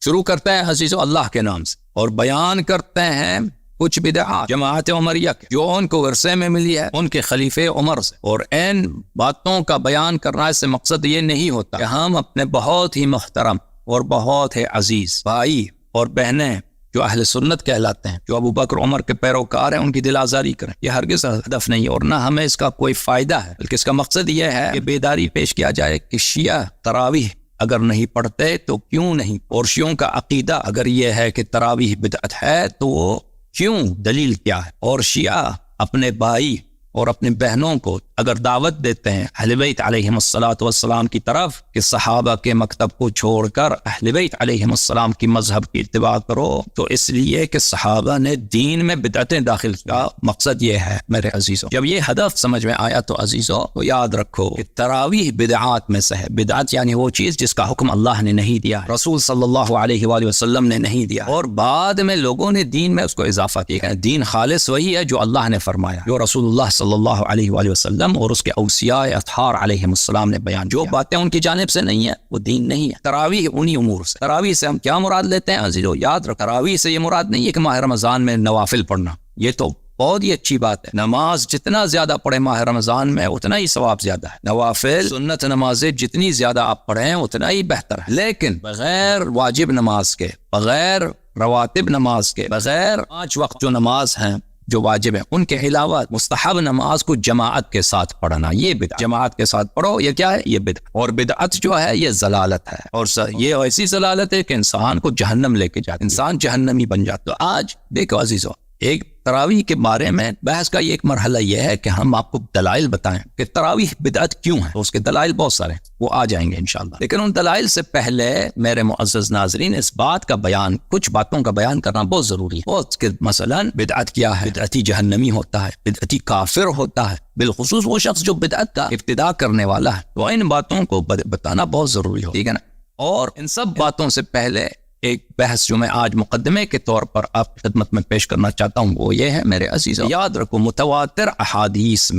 شروع کرتا ہے عزیزو اللہ کے نام سے اور بیان کرتے ہیں کچھ بدعات جماعت عمریہ کے جو ان کو ورثے میں ملی ہے ان کے خلیفے عمر سے، اور ان باتوں کا بیان کرنا سے مقصد یہ نہیں ہوتا کہ ہم اپنے بہت ہی محترم اور بہت ہی عزیز بھائی اور بہنیں جو اہل سنت کہلاتے ہیں، جو ابو بکر عمر کے پیروکار ہیں، ان کی دل آزاری کریں، یہ ہرگز ہدف نہیں ہے اور نہ ہمیں اس کا کوئی فائدہ ہے، بلکہ اس کا مقصد یہ ہے کہ بیداری پیش کیا جائے کہ شیعہ تراویح اگر نہیں پڑھتے تو کیوں نہیں، اور شیعوں کا عقیدہ اگر یہ ہے کہ تراویح بدعت ہے تو وہ کیوں، دلیل کیا ہے، اور شیعہ اپنے بھائی اور اپنے بہنوں کو اگر دعوت دیتے ہیں اہل بیت علیہم السلام کی طرف کہ صحابہ کے مکتب کو چھوڑ کر اہل بیت علیہم السلام کی مذہب کی اتباع کرو، تو اس لیے کہ صحابہ نے دین میں بدعتیں داخل کا مقصد یہ ہے میرے عزیزوں۔ جب یہ ہدف سمجھ میں آیا تو عزیزوں تو یاد رکھو کہ تراویح بدعات میں سے ہے۔ بدعت یعنی وہ چیز جس کا حکم اللہ نے نہیں دیا، رسول صلی اللہ علیہ وآلہ وسلم نے نہیں دیا، اور بعد میں لوگوں نے دین میں اس کو اضافہ کیا ہے۔ دین خالص وہی ہے جو اللہ نے فرمایا، جو رسول اللہ صلی اللہ علیہ وآلہ وسلم اور اس کے اوصیاء اطہار علیہم السلام نے بیان، جو باتیں ان کی جانب سے نہیں ہیں وہ دین نہیں ہے۔ تراویح انہی امور سے، تراویح سے ہم کیا مراد لیتے ہیں عزیزو؟ یاد رکھ، تراویح سے یہ مراد نہیں ہے کہ ماہ رمضان میں نوافل پڑھنا، یہ تو بہت ہی اچھی بات ہے، نماز جتنا زیادہ پڑھیں ماہ رمضان میں اتنا ہی ثواب زیادہ ہے، نوافل سنت نمازیں جتنی زیادہ آپ پڑھیں اتنا ہی بہتر ہے، لیکن بغیر واجب نماز کے، بغیر رواتب نماز کے، بغیر 5 وقت جو نماز ہیں جو واجب ہیں ان کے علاوہ مستحب نماز کو جماعت کے ساتھ پڑھنا، یہ بدعت، جماعت کے ساتھ پڑھو، یہ کیا ہے؟ یہ بدعت، اور بدعت جو ہے یہ ضلالت ہے، اور یہ ایسی ضلالت ہے کہ انسان کو جہنم لے کے جاتا، انسان جہنمی بن جاتا۔ تو آج دیکھو عزیزو، ایک تراویح کے بارے میں بحث کا ایک مرحلہ یہ ہے کہ ہم آپ کو دلائل بتائیں کہ تراویح بدعت کیوں ہے، تو اس کے دلائل بہت سارے ہیں، وہ آ جائیں گے انشاءاللہ، لیکن ان دلائل سے پہلے میرے معزز ناظرین اس بات کا بیان، کچھ باتوں کا بیان کرنا بہت ضروری ہے، بہت کہ مثلا بدعت کیا ہے، بدعتی جہنمی ہوتا ہے، بدعتی کافر ہوتا ہے، بالخصوص وہ شخص جو بدعت کا ابتداء کرنے والا ہے، تو ان باتوں کو بتانا بہت ضروری ہو، ٹھیک ہے نا؟ اور ان سب باتوں سے پہلے ایک بحث جو میں آج مقدمے کے طور پر آپ کی خدمت میں پیش کرنا چاہتا ہوں وہ یہ ہے میرے عزیزوں، یاد رکھو متواتر احادیث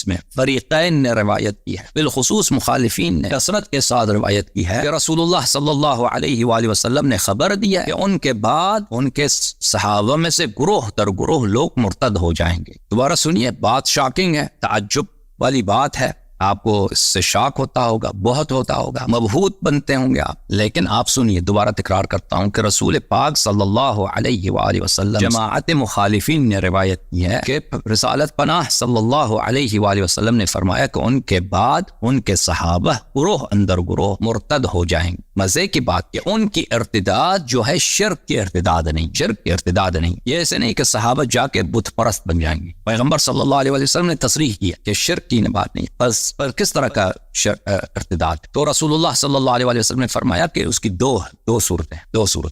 میں فریقین نے روایت کی ہے، بالخصوص مخالفین نے کثرت کے ساتھ روایت کی ہے کہ رسول اللہ صلی اللہ علیہ وآلہ وسلم نے خبر دیا کہ ان کے بعد ان کے صحابہ میں سے گروہ در گروہ لوگ مرتد ہو جائیں گے۔ دوبارہ سنیے، بات شاکنگ ہے، تعجب والی بات ہے، آپ کو اس سے شاک ہوتا ہوگا، بہت ہوتا ہوگا، مبہوت بنتے ہوں گے آپ، لیکن آپ سنیے، دوبارہ تکرار کرتا ہوں کہ رسول پاک صلی اللہ علیہ وآلہ وسلم جماعت مخالفین نے روایت کی ہے کہ رسالت پناہ صلی اللہ علیہ وآلہ وسلم نے فرمایا کہ ان کے بعد ان کے صحابہ گروہ اندر گروہ مرتد ہو جائیں گے۔ مزے کی بات کہ ان کی ارتداد جو ہے شرک کی ارتداد نہیں، شرک کی ارتداد نہیں، یہ ایسے نہیں کہ صحابہ جا کے بت پرست بن جائیں گے، پیغمبر صلی اللہ علیہ وسلم نے تصریح کیا کہ شرک کی بات نہیں، بس پر کس طرح کا ارتداد؟ تو رسول اللہ صلی اللہ علیہ وسلم نے فرمایا کہ اس کی دو صورتیں،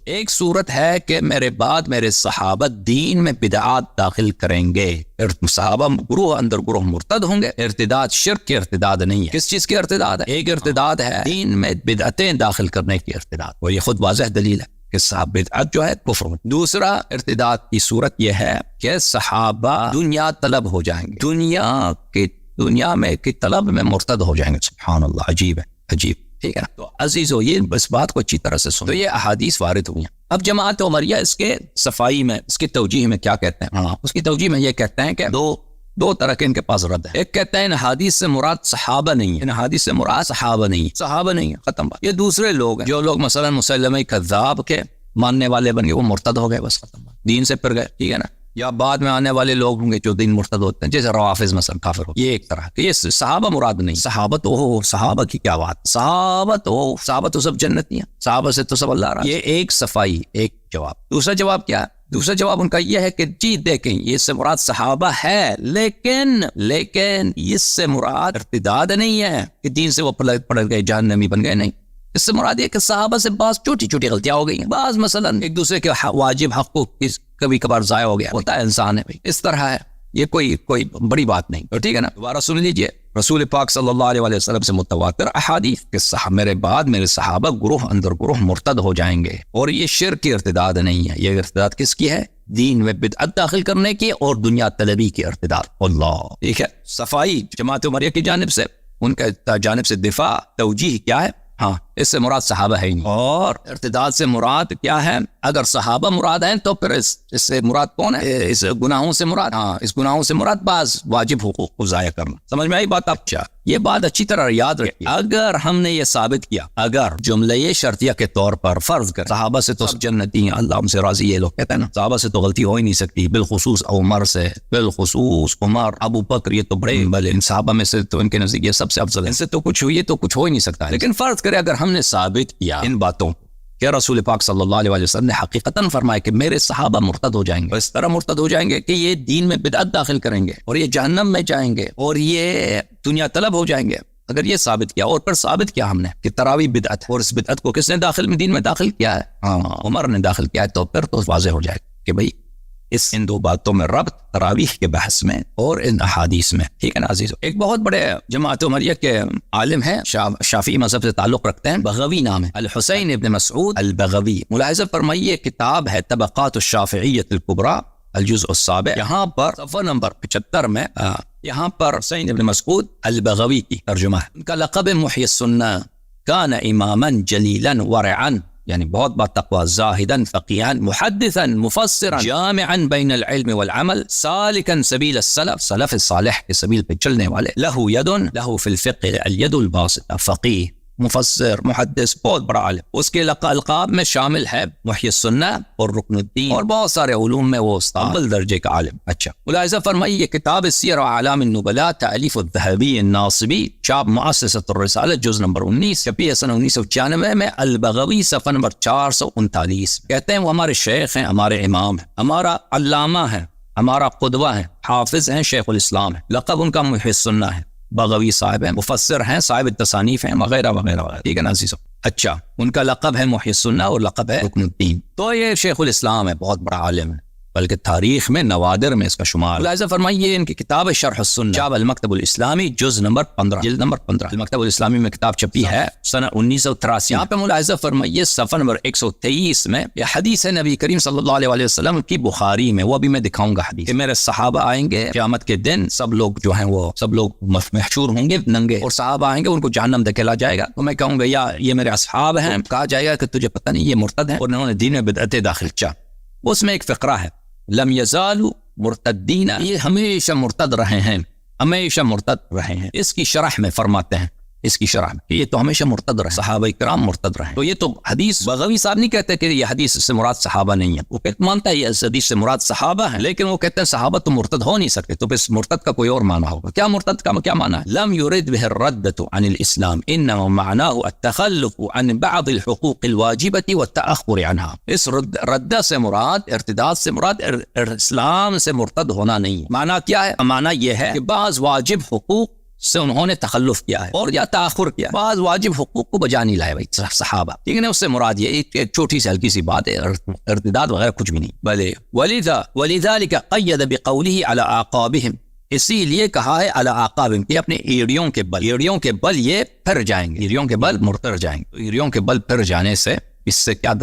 ایک صورت ہے کہ میرے بعد میرے صحابہ دین میں بدعات داخل کریں گے، صحابہ گروہ اندر گروہ مرتد ہوں گے، ارتداد شرک کی ارتداد نہیں ہے۔ کس چیز کی ارتداد ہے؟ ایک ارتداد ہے دین میں بدعتیں داخل کرنے کی ارتداد، اور یہ خود واضح دلیل ہے کہ صحابہ بدعت جو ہے کفر۔ دوسرا ارتداد کی صورت یہ ہے کہ صحابہ دنیا طلب ہو جائیں گے، دنیا میں کی طلب میں مرتد ہو جائیں گے۔ سبحان اللہ، عجیب ہے، عجیب، ٹھیک ہے نا؟ تو عزیزو یہ اس بات کو اچھی طرح سے سنو، تو یہ احادیث وارد ہوئی ہیں۔ اب جماعت عمریہ اس کے صفائی میں، اس کی توجیہ میں کیا کہتے ہیں؟ اس کی توجیہ میں یہ کہتے ہیں کہ دو طرح کے ان کے پاس رد ہے۔ ایک کہتے ہیں ان حدیث سے مراد صحابہ نہیں ہے، ان حدیث سے مراد صحابہ نہیں ہے، ختم بات۔ یہ دوسرے لوگ ہیں جو لوگ مثلا مسلمہ کذاب کے ماننے والے بن گئے، وہ مرتد ہو گئے، بس ختم بات، دین سے پھر گئے، ٹھیک ہے نا؟ یا بعد میں آنے والے لوگ ہوں گے جو دین مرتد ہوتے ہیں، جیسے روافض مثلا کافر ہو، یہ ایک طرح کہ یہ صحابہ مراد نہیں۔ صحابہ کی کیا بات، صحابہ تو سب جنتی ہیں، صحابہ سے تو سب اللہ رہا۔ یہ ایک صفائی، ایک جواب۔ دوسرا جواب کیا ہے؟ دوسرا جواب ان کا یہ ہے کہ جی دیکھیں، یہ سے مراد صحابہ ہے، لیکن اس سے مراد ارتداد نہیں ہے کہ دین سے وہ پڑھ گئے، جہنمی بن گئے، نہیں۔ اس سے مراد یہ کہ صحابہ سے بعض چھوٹی غلطیاں ہو گئی ہیں، بعض مثلا ایک دوسرے کے واجب حقوق کبھی کبھار ضائع ہو گیا، ہوتا ہے، انسان ہے بھائی، اس طرح ہے، یہ کوئی بڑی بات نہیں، ٹھیک ہے نا؟ دوبارہ سن لیجئے، رسول پاک صلی اللہ علیہ وسلم سے متواتر احادیث کہ میرے بعد میرے صحابہ گروہ اندر گروہ مرتد ہو جائیں گے، اور یہ شرک کی ارتداد نہیں ہے، یہ ارتداد کس کی ہے؟ دین میں بدعت داخل کرنے کی اور دنیا طلبی کی ارتداد، اللہ، ٹھیک ہے؟ صفائی جماعت عمریہ کی جانب سے، ان کا جانب سے دفاع، توجیہ کیا ہے؟ اس سے مراد صحابہ ہے ہی نہیں. اور ارتداد سے مراد کیا ہے؟ اگر صحابہ مراد ہیں تو پھر اس سے مراد کون ہے؟ اس گناہوں سے مراد، اس گناہوں سے مراد بعض واجب حقوق کو ضائع کرنا. سمجھ میں آئی بات؟ اچھا یہ بات اچھی طرح یاد رکھیے. اگر ہم نے یہ ثابت کیا، اگر جملہ شرطیہ کے طور پر فرض کر صحابہ سے تو جنتی ہیں، اللہ ہم سے راضی، یہ لوگ کہتے ہیں نا صحابہ سے تو غلطی ہو ہی نہیں سکتی، بالخصوص عمر سے، بالخصوص عمر، ابو بکر، یہ تو بڑے بلے ان صحابہ میں سے، تو ان کے نزدیک یہ سب سے افضل ہے، ان سے تو کچھ ہوئی تو کچھ ہو ہی نہیں سکتا. لیکن فرض کرے اگر ہم نے ثابت کیا ان باتوں کہ رسول پاک صلی اللہ علیہ وسلم نے حقیقتاً فرمایا کہ میرے صحابہ مرتد ہو جائیں گے، اس طرح مرتد ہو جائیں گے کہ یہ دین میں بدعت داخل کریں گے اور یہ جہنم میں جائیں گے اور یہ دنیا طلب ہو جائیں گے. اگر یہ ثابت کیا اور پھر ثابت کیا ہم نے کہ تراویح بدعت ہے، اور اس بدعت کو کس نے دین میں داخل کیا ہے؟ عمر نے داخل کیا ہے، تو پھر تو واضح ہو جائے گا کہ بھئی ان دو باتوں میں ربط تراویح کے بحث میں اور ان احادیث میں. ٹھیک ہے نا عزیزو. ایک بہت بڑے جماعت عمریہ کے عالم ہیں، شافعی مذہب سے تعلق رکھتے ہیں، بغوی نام ہے، الحسین ابن مسعود البغوی. ملاحظہ فرمائیے کتاب ہے طبقات الشافعیۃ الکبریٰ الجزء السابع، یہاں پر صفحہ نمبر 75 میں یہاں پر حسین ابن مسعود البغوی کی ترجمہ ہے. ان کا لقب محی السنہ، کان اماما جلیلا ورعا، یعنی بہت بات تقوی، زاہداً فقیہاً محدثاً مفسراً جامعاً بین العلم والعمل سالکاً سبیل السلف، سلف الصالح کے سبیل پہ چلنے والے. لہو یدن، لہو فی الفقہ الید الباسطہ، فقیہ، مفسر، محدث، بہت بڑا عالم. اس کے القاب میں شامل ہے محی السنہ اور رکن الدین اور بہت سارے علوم میں وہ استاد اول درجے کا عالم. اچھا ملاحظہ فرمائیے یہ کتاب سیر اعلام النبلاء تالیف الذہبی الناصبی، چاپ مؤسسۃ الرسالہ، جز نمبر 19، چھپی ہے سن 1996 میں. البغوی صفحہ نمبر 439. کہتے ہیں وہ ہمارے شیخ ہیں، ہمارے امام ہیں، ہمارا علامہ ہے، ہمارا قدوہ ہے، حافظ ہیں، شیخ الاسلام ہے. لقب ان کا محی السنہ ہے، بغوی صاحب ہیں، مفسر ہیں، صاحب تصانیف ہیں، وغیرہ وغیرہ وغیرہ. ٹھیک ہے نا عزیزو. اچھا ان کا لقب ہے محی السنہ اور لقب ہے رکن الدین. تو یہ شیخ الاسلام ہے، بہت بڑا عالم ہے، بلکہ تاریخ میں نوادر میں اس کا شمار. ملاحظہ فرمائیے ان کی کتاب شرح السنہ، چاپ المکتب الاسلامی، جز نمبر 15، جلد نمبر 15. المکتب الاسلامی میں کتاب چھپی ہے سنہ 1983. یہاں پہ ملاحظہ فرمائیے صفحہ نمبر 123 میں یہ حدیث ہے نبی کریم صلی اللہ علیہ وسلم کی بخاری میں. وہ ابھی میں دکھاؤں گا حدیث کہ میرے صحابہ آئیں گے قیامت کے دن، سب لوگ جو ہیں وہ سب لوگ محشور ہوں گے ننگے، اور صحابہ آئیں گے ان کو جہنم دھکیلا جائے گا. تو میں کہوں گا یا یہ میرے اصحاب ہیں، کہا جائے گا کہ تجھے پتہ نہیں یہ مرتد ہیں اور انہوں نے دین میں بدعتیں داخل کیا. اس میں ایک فقرہ ہے لم یزالوا مرتدین، یہ ہمیشہ مرتد رہے ہیں، ہمیشہ مرتد رہے ہیں. اس کی شرح میں فرماتے ہیں، اس کی شرح میں یہ تو ہمیشہ مرتد رہے، صحابہ کرام مرتد رہے. تو یہ تو حدیث بغوی صاحب نہیں کہتے کہ یہ حدیث سے مراد صحابہ نہیں ہے، وہ مانتا ہے یہ حدیث سے مراد صحابہ ہیں، لیکن وہ کہتے ہیں صحابہ تو مرتد ہو نہیں سکتے. تو بس مرتد کا کوئی اور معنی ہوگا. کیا مرتد کا کیا معنی ہے؟ لم يرد به الردة عن الاسلام انما معناه التخلف عن بعض الحقوق الواجبة والتأخر عنها. اس ردہ سے مراد، ارتداد سے مراد اسلام سے مرتد ہونا نہیں ہے. معنی کیا ہے؟ معنی یہ ہے کہ بعض واجب حقوق سے انہوں نے تخلف کیا ہے اور یا تاخر کیا، بعض واجب حقوق کو بجا نہیں لائے بھائی صحابہ. ٹھیک ہے نا. اس سے مراد یہ ایک چھوٹی سی ہلکی سی بات ہے، ارتداد وغیرہ کچھ بھی نہیں. بلے ولذلك قید بقوله على اعقابهم، اسی لیے کہا ہے علی اعقابهم کہ اپنے ایڑیوں کے بل، ایڑیوں کے بل یہ پھر جائیں گے، ایڑیوں کے بل مرتر جائیں گے. ایڑیوں کے بل پھر جانے سے اس سے کیا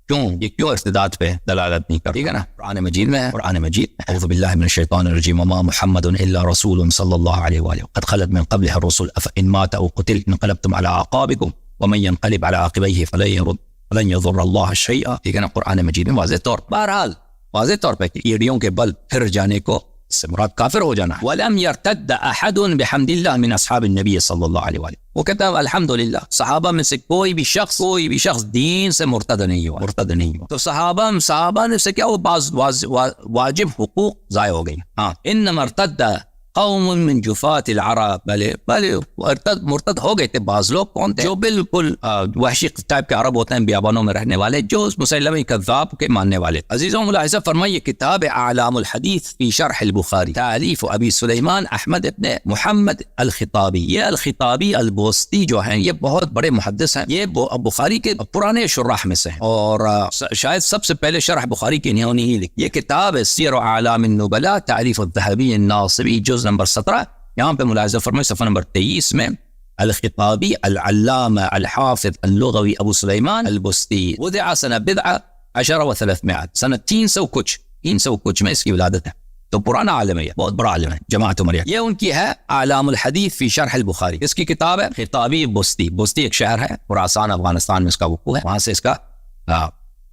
کیوں ارتداد پہ دلالت نہیں کرتا؟ ٹھیک ہے نا. قرآن مجید میں ہے، قرآن مجید اعوذ باللہ من الشیطان الرجیم وما محمد الا رسول صلی اللہ علیہ وآلہ قد خلت من قبلہ الرسل افإن مات او قتل انقلبتم على اعقابکم ومن ينقلب على عقبیہ فلن يضر اللہ شیئا. ٹھیک ہے نا. قرآن مجید میں واضح طور پر، بہرحال واضح طور پہ کہ ایڑیوں کے بل پھر جانے کو اس سے مراد کافر ہو جانا ہے. وَلَمْ يَرْتَدَّ أَحَدٌ بِحَمْدِ اللَّهِ مِنْ أَصْحَابِ النَّبِيِّ صلی اللہ علیہ وآلہ. وہ کہتا ہے الحمدللہ صحابہ میں سے کوئی بھی شخص دین سے مرتد نہیں ہوا. تو صحابہ نے سے کیا وہ بعض واجب حقوق ضائع ہو گئی. ہاں انما ارتد قوم من جفات العرب، بلے مرتد ہو گئے تھے بعض لوگ. کون تھے؟ جو بالکل وحشی ٹائپ کے عرب ہوتے ہیں، بیابانوں میں رہنے والے، جو مسلمہ کذاب کے ماننے والے. عزیزوں ملاحظہ فرمائیے کتاب اعلام الحدیث فی شرح البخاری تالیف ابی سلیمان احمد ابن محمد الخطابی. یہ الخطابی البوستی جو ہیں یہ بہت بڑے محدث ہیں، یہ بخاری کے پرانے شراح میں سے ہیں اور شاید سب سے پہلے شرح بخاری کی انہوں نے ہی لکھی. یہ کتاب ہے سیر اعلام النبلاء تالیف الذہبی الناصبی، جز نمبر 17. یہاں پہ ملاحظہ فرمائے صفحہ نمبر 23 میں الخطابی العلامہ الحافظ اللغوی ابو سلیمان البستی وضع سنہ 10 و 300، سنہ 300 کچھ میں اس کی ولادت ہے. تو پرانا عالم ہے، بہت بڑا عالم ہے جماعت عمریہ. یہ ان کی ہے اعلام الحدیث فی شرح البخاری. اس کی کتاب ہے خطابی بستی. بستی ایک شہر ہے خراسان افغانستان میں اس کا وقوع ہے، وہاں سے اس کا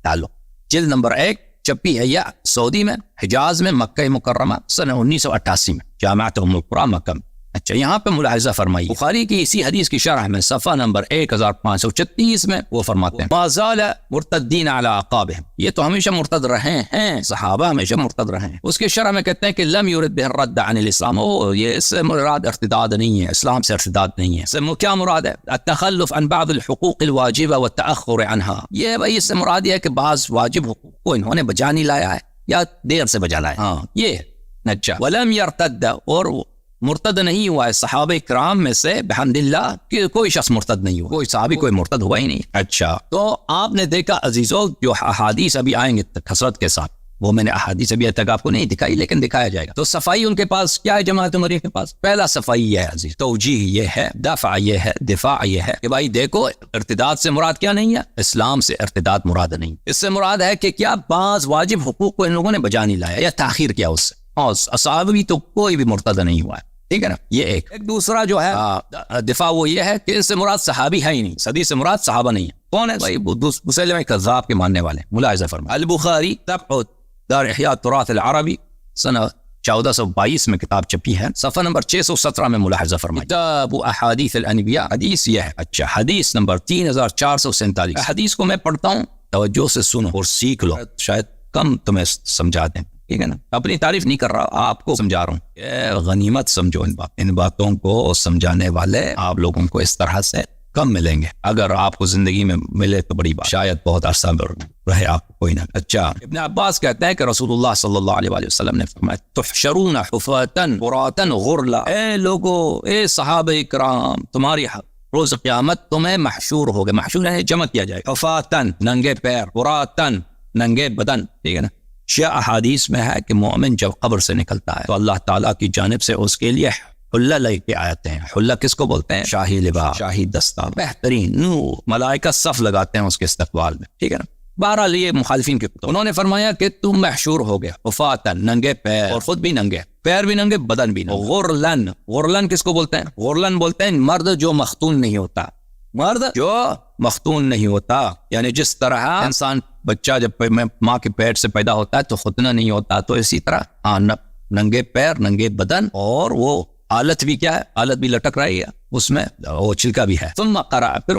تعلق. جلد نمبر 1 چھپی ہے یہ سعودی میں، حجاز میں، مکہ مکرمہ سنہ 1988 میں، جامعۃ ام القرى مکہ میں. اچھا یہاں پہ ملاحظہ فرمائیے، بخاری کی اسی حدیث کی شرح میں صفحہ نمبر 1536 میں وہ فرماتے ہیں ما زال مرتدین علی اعقابہم، یہ تو ہمیشہ مرتد رہے ہیں، صحابہ ہمیشہ مرتد رہے ہیں. اس کے شرح میں کہتے ہیں کہ لم یرد بہ الرد عن الاسلام، یہ اس سے مراد ارتداد نہیں ہے، اسلام سے ارتداد نہیں ہے. اس سے کیا مراد ہے؟ التخلف عن بعض الحقوق الواجبہ والتأخر عنها، یہ بھائی اس سے مراد یہ ہے کہ بعض واجب حقوق کو انہوں نے بجا نہیں لایا ہے یا دیر سے بجا لایا. ہاں یہ اچھا. ولم یرتد، اور مرتد نہیں ہوا ہے صحابہ کرام میں سے بحمد اللہ کہ کوئی شخص مرتد نہیں ہوا، کوئی صحابی کوئی مرتد ہوا ہی نہیں. اچھا تو آپ نے دیکھا عزیزوں جو احادیث ابھی آئیں گے کثرت کے ساتھ، وہ میں نے احادیث ابھی تک آپ کو نہیں دکھائی لیکن دکھایا جائے گا. تو صفائی ان کے پاس کیا ہے جماعت عمریہ کے پاس؟ پہلا صفائی یہ ہے عزیز، توجیہ یہ ہے، دفع یہ ہے، دفاع یہ ہے کہ بھائی دیکھو ارتداد سے مراد کیا نہیں ہے، اسلام سے ارتداد مراد نہیں. اس سے مراد ہے کہ کیا بعض واجب حقوق کو ان لوگوں نے بجا نہیں لایا یا تاخیر کیا اس سے، اور صحابی تو کوئی بھی مرتد نہیں ہوا ہے. ٹھیک ہے نا. یہ ایک دوسرا جو ہے دفاع وہ یہ ہے کہ اس سے مراد صحابی ہے ہی نہیں، صدی سے مراد صحابہ نہیں ہے. کون ہے بھائی؟ مسلمہ کذاب کے ماننے والے. ملاحظہ فرمائیں البخاری طبع دار احیاء التراث العربی سنہ 1422 میں کتاب چھپی ہے، صفحہ نمبر 617 میں ملاحظہ فرمائیں کتاب احادیث الانبیاء. حدیث یہ ہے اچھا حدیث نمبر 3447. حدیث کو میں پڑھتا ہوں، توجہ سے سنو اور سیکھ لو، شاید کم تمہیں سمجھا دیں. ٹھیک ہے نا. اپنی تعریف نہیں کر رہا، آپ کو سمجھا رہا ہوں. غنیمت سمجھو ان باتوں کو سمجھانے والے آپ لوگوں کو اس طرح سے کم ملیں گے. اگر آپ کو زندگی میں ملے تو بڑی بات، شاید بہت عرصہ رہے آپ کو کوئی نہ. اچھا ابن عباس کہتے ہیں کہ رسول اللہ صلی اللہ علیہ وآلہ وسلم نے فرمایا تحشرون حفاتا عراتا غرلا، اے لوگو، اے صحابہ کرام، تمہاری روز قیامت تمہیں محشور ہوگے. محشور ہے جمع کیا جائے، حفاتا ننگے پیر، عراتا ننگے بدن. ٹھیک ہے نا. شیعہ احادیث میں ہے کہ مومن جب قبر سے نکلتا ہے تو اللہ تعالیٰ کی جانب سے اس کے لیے حلہ لے کے آتے ہیں. حلہ کس کو بولتے ہیں؟ شاہی لباس، شاہی دستار، بہترین نور، ملائکہ صف لگاتے ہیں اس کے استقبال میں. ٹھیک ہے نا. بہرحال یہ مخالفین کے انہوں نے فرمایا کہ تم محشور ہو گئے حفاتن، ننگے پیر، اور خود بھی ننگے، پیر بھی ننگے، بدن بھی ننگے. غرلن، غرلن کس کو بولتے ہیں؟ غرلن بولتے ہیں مرد جو مختون نہیں ہوتا، مرد جو مختون نہیں ہوتا. یعنی جس طرح انسان بچہ جب ماں کے پیٹ سے پیدا ہوتا ہے تو ختنہ نہیں ہوتا، تو اسی طرح ننگے پیر، ننگے بدن، اور وہ آلت بھی کیا ہے؟ آلت بھی لٹک رہی ہے اس میں، وہ چھلکا بھی ہے. ثم قرأ، پھر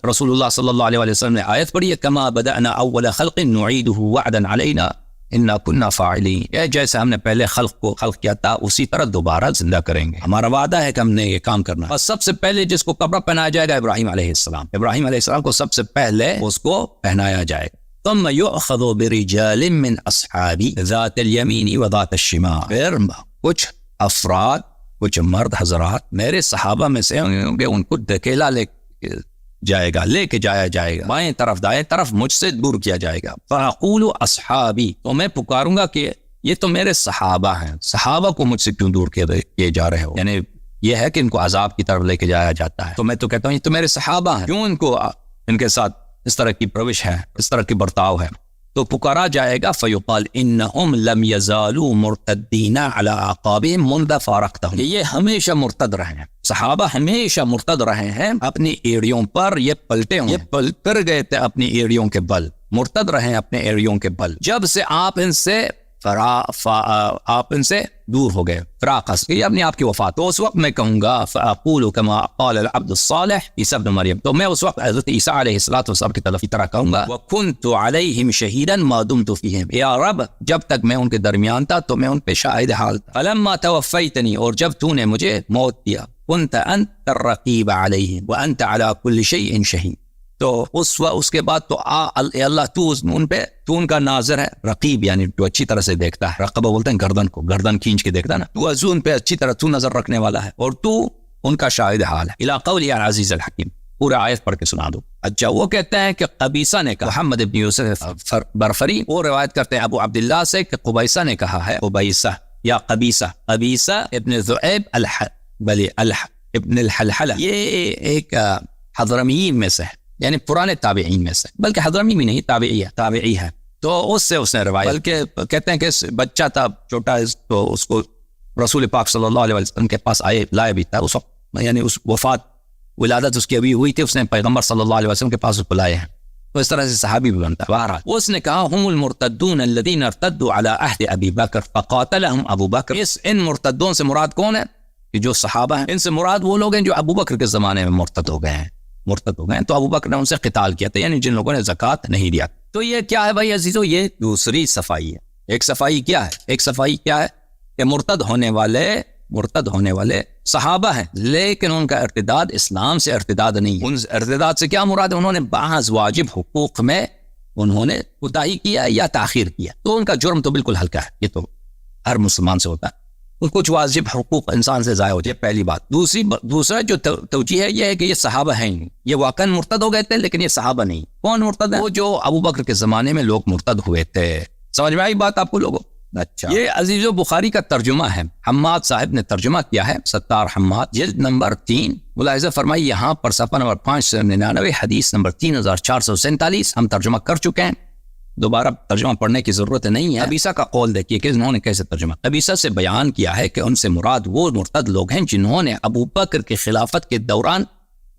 رسول اللہ صلی اللہ علیہ وسلم نے آیت پڑھی ہے کما بدأنا اول خلق نعیدہ وعدا علینا انا کنا فاعلین، جیسے ہم نے پہلے خلق کو خلق کیا تھا اسی طرح دوبارہ زندہ کریں گے، ہمارا وعدہ ہے کہ ہم نے یہ کام کرنا. اور سب سے پہلے جس کو کپڑا پہنایا جائے گا ابراہیم علیہ السلام، ابراہیم علیہ السلام کو سب سے پہلے اس کو پہنایا جائے گا. ثم یؤخذ برجال من اصحابی ذات الیمین وذات الشمال، پھر کچھ افراد، کچھ مرد حضرات میرے صحابہ میں سے ہوں گے، ان کو دھکیلا لے کے جایا جائے گا، بائیں طرف دائیں طرف مجھ سے دور کیا جائے گا. فاقول اصحابی، تو میں پکاروں گا کہ یہ تو میرے صحابہ ہیں، صحابہ کو مجھ سے کیوں دور کیے جا رہے ہو؟ یعنی یہ ہے کہ ان کو عذاب کی طرف لے کے جایا جاتا ہے، تو میں تو کہتا ہوں یہ تو میرے صحابہ ہیں، کیوں ان کو ان کے ساتھ اس طرح کی پروش ہے، اس طرح کی برتاؤ ہے؟ تو پکارا جائے گا فیقال انہم لم یزالوا مرتدین علی اعقابہم منذ فارقتہم، یہ ہمیشہ مرتد رہے ہیں، صحابہ ہمیشہ مرتد رہے ہیں، اپنی ایڑیوں پر یہ پلٹے ہوں، یہ پلٹ گئے تھے اپنی ایڑیوں کے بل، مرتد رہے ہیں اپنے ایڑیوں کے بل، جب سے آپ ان سے دور ہو گئے، فراق یہ اپنی آپ کی وفات. تو اس وقت میں کہوں گا فاقول کما قال العبد الصالح عیسیٰ ابن مریم، تو میں اس وقت حضرت عیسیٰ علیہ السلام کی طرح کہوں گا وکنت علیہم شہیدا ما دمت فیہم، یا رب جب تک میں ان کے درمیان تھا تو میں ان پہ شاہد حال تھا. فلما توفیتنی، اور جب تو نے مجھے موت دیا، كنت انت الرقیب علیہم وانت علی کل شیء شہید، تو اس کے بعد تو اللہ تو ان کا ناظر ہے، رقیب یعنی جو اچھی طرح سے دیکھتا ہے، رقبہ بولتے ہیں گردن کو، گردن کھینچ کے دیکھتا ہے نا، تو ان پہ اچھی طرح تو نظر رکھنے والا ہے اور تو ان کا شاہد حال ہے. الی قول یا عزیز الحکیم، پورا آیت پڑھ کے سنا دو. اچھا وہ کہتے ہیں کہ قبیصہ نے کہا، محمد ابن یوسف برفری وہ روایت کرتے ہیں ابو عبداللہ سے کہ قبیصہ نے کہا ہے، قبیصہ یا قبیصہ ابن ذؤیب ابن الحلحلہ، یہ ایک حضرمیین میں سے ہے، یعنی پرانے تابعین میں سے، بلکہ حضرمی بھی نہیں، تابعی ہے. تو اس سے نے روایت، بلکہ کہتے ہیں کہ بچہ تھا چھوٹا، تو اس کو رسول پاک صلی اللہ علیہ وسلم کے پاس لائے بھی تھا اس وقت، یعنی اس ولادت اس کی ابھی ہوئی تھی، اس نے پیغمبر صلی اللہ علیہ وسلم کے پاس اس کو لائے ہیں، تو اس طرح سے صحابی بھی بنتا ہے۔ بہرحال اس نے کہا ہم المرتدون الذین ارتدوا علی عہد ابی بکر فقاتلہم ابو بکر، ان مرتدوں سے مراد کون ہے؟ کہ جو صحابہ ہیں، ان سے مراد وہ لوگ ہیں جو ابو بکر کے زمانے میں مرتد ہو گئے ہیں، تو ابو بکر نے ان سے قتال کیا تھا، یعنی جن لوگوں نے زکوٰۃ نہیں دیا۔ تو یہ کیا ہے بھائی عزیزو؟ یہ دوسری صفائی ہے۔ ایک صفائی کیا ہے کہ مرتد ہونے والے صحابہ ہیں، لیکن ان کا ارتداد اسلام سے ارتداد نہیں ہے۔ ان ارتداد سے کیا مراد ہے؟ انہوں نے بعض واجب حقوق میں انہوں نے کوتاہی کیا یا تاخیر کیا، تو ان کا جرم تو بالکل ہلکا ہے، یہ تو ہر مسلمان سے ہوتا ہے۔ کچھ واجب حقوق انسان سے ضائع ہو جائے، پہلی بات۔ دوسرا جو توجیہ ہے یہ ہے کہ یہ صحابہ ہیں نہیں، یہ واقعاً مرتد ہو گئے تھے لیکن یہ صحابہ نہیں۔ کون مرتد ہے؟ وہ جو ابو بکر کے زمانے میں لوگ مرتد ہوئے تھے۔ سمجھ میں آئی بات آپ کو لوگوں؟ اچھا، یہ عزیزو بخاری کا ترجمہ ہے، حماد صاحب نے ترجمہ کیا ہے، ستار حماد، جلد نمبر 3، ملاحظہ فرمائی یہاں پر صفحہ نمبر 599، حدیث نمبر 3447 ہم ترجمہ کر چکے ہیں، دوبارہ ترجمہ پڑھنے کی ضرورت نہیں ہے۔ قبیصہ کا قول دیکھیے کہ انہوں نے کیسے ترجمہ، قبیصہ سے بیان کیا ہے کہ ان سے مراد وہ مرتد لوگ ہیں جنہوں نے ابو بکر کی خلافت کے دوران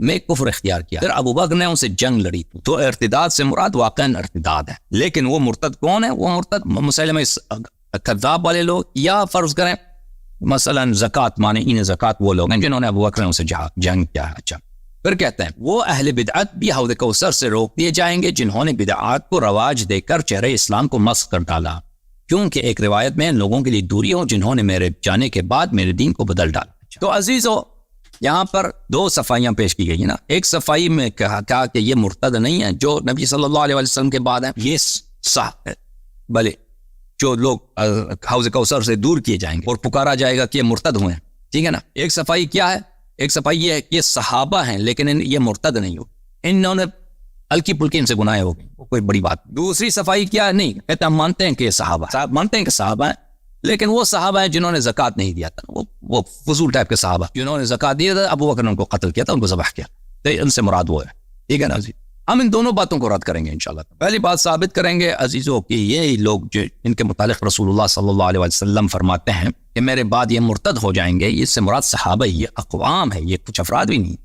میں کفر اختیار کیا، پھر ابو بکر نے ان سے جنگ لڑی، تو ارتداد سے مراد واقعاً ارتداد ہے۔ لیکن وہ مرتد کون ہے؟ وہ مرتد مسلمہ کذاب والے لوگ، یا فرض کریں مثلا زکوٰۃ مانعین زکوٰۃ وہ لوگ ہیں جنہوں نے ابو بکر نے ان سے جنگ کیا۔ اچھا، پھر کہتے ہیں وہ اہل بدعت بھی حوض کوثر سے روک دیے جائیں گے جنہوں نے بدعات کو رواج دے کر چہرے اسلام کو مسخ کر ڈالا، کیونکہ ایک روایت میں ان لوگوں کے لیے دوری ہو جنہوں نے میرے جانے کے بعد میرے دین کو بدل ڈالا۔ تو عزیزو یہاں پر دو صفائیاں پیش کی گئی ہیں نا، ایک صفائی میں کہا کہ یہ مرتد نہیں ہے جو نبی صلی اللہ علیہ وسلم کے بعد ہیں، یہ صح بھلے جو لوگ حوض کوثر سے دور کیے جائیں گے اور پکارا جائے گا کہ یہ مرتد ہوئے ہیں، ٹھیک ہے نا۔ ایک صفائی کیا ہے؟ ایک صفائی یہ ہے کہ یہ صحابہ ہیں لیکن یہ مرتد نہیں ہو، انہوں نے ہلکی پھلکی ان سے گناہ ہو گئی، وہ کوئی بڑی بات۔ دوسری صفائی کیا ہے؟ نہیں کہتے ہم مانتے ہیں کہ یہ صحابہ مانتے ہیں کہ صحابہ ہیں، لیکن وہ صحابہ ہیں جنہوں نے زکوٰۃ نہیں دیا تھا، وہ فضول ٹائپ کے صحابہ جنہوں نے زکوٰۃ دیا تھا، ابو بکر نے ان کو قتل کیا تھا، ان کو ذبح کیا، تو ان سے مراد وہ ہے، ٹھیک ہے نا جی۔ ہم ان دونوں باتوں کو رد کریں گے انشاءاللہ۔ پہلی بات ثابت کریں گے عزیزو کہ یہ لوگ جو ان کے متعلق رسول اللہ صلی اللہ علیہ وسلم فرماتے ہیں کہ میرے بعد یہ مرتد ہو جائیں گے، اس سے مراد صحابہ ہی، یہ اقوام ہے، یہ کچھ افراد بھی نہیں،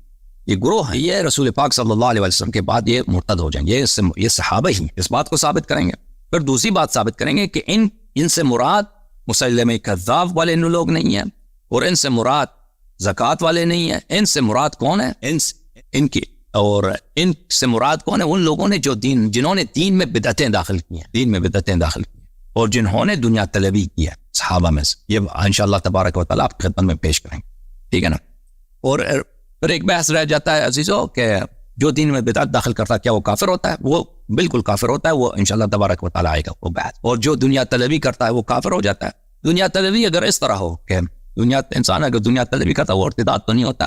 یہ گروہ ہے، یہ رسول پاک صلی اللہ علیہ وسلم کے بعد یہ مرتد ہو جائیں گے، یہ صحابہ ہی، اس بات کو ثابت کریں گے۔ پھر دوسری بات ثابت کریں گے کہ ان سے مراد مسلمہ کذاب والے لوگ نہیں ہیں، اور ان سے مراد زکوٰۃ والے نہیں ہیں، ان سے مراد کون ہے؟ ان کی، اور ان سے مراد کون ہے؟ ان لوگوں نے جو جنہوں نے دین میں بدعتیں داخل کی ہیں، اور جنہوں نے دنیا طلبی کی ہے صحابہ میں سے، یہ انشاءاللہ تبارک و تعالیٰ آپ کی خدمت میں پیش کریں گے، ٹھیک ہے نا۔ اور پھر ایک بحث رہ جاتا ہے عزیزو کہ جو دین میں بدعت داخل کرتا ہے کیا وہ کافر ہوتا ہے؟ وہ بالکل کافر ہوتا ہے، وہ انشاءاللہ تبارک و تعالیٰ آئے گا وہ بحث۔ اور جو دنیا طلبی کرتا ہے وہ کافر ہو جاتا ہے۔ دنیا طلبی اگر اس طرح ہو کہ انسان اگر دنیا طلبی کرتا ہے وہ ارتداد تو نہیں ہوتا،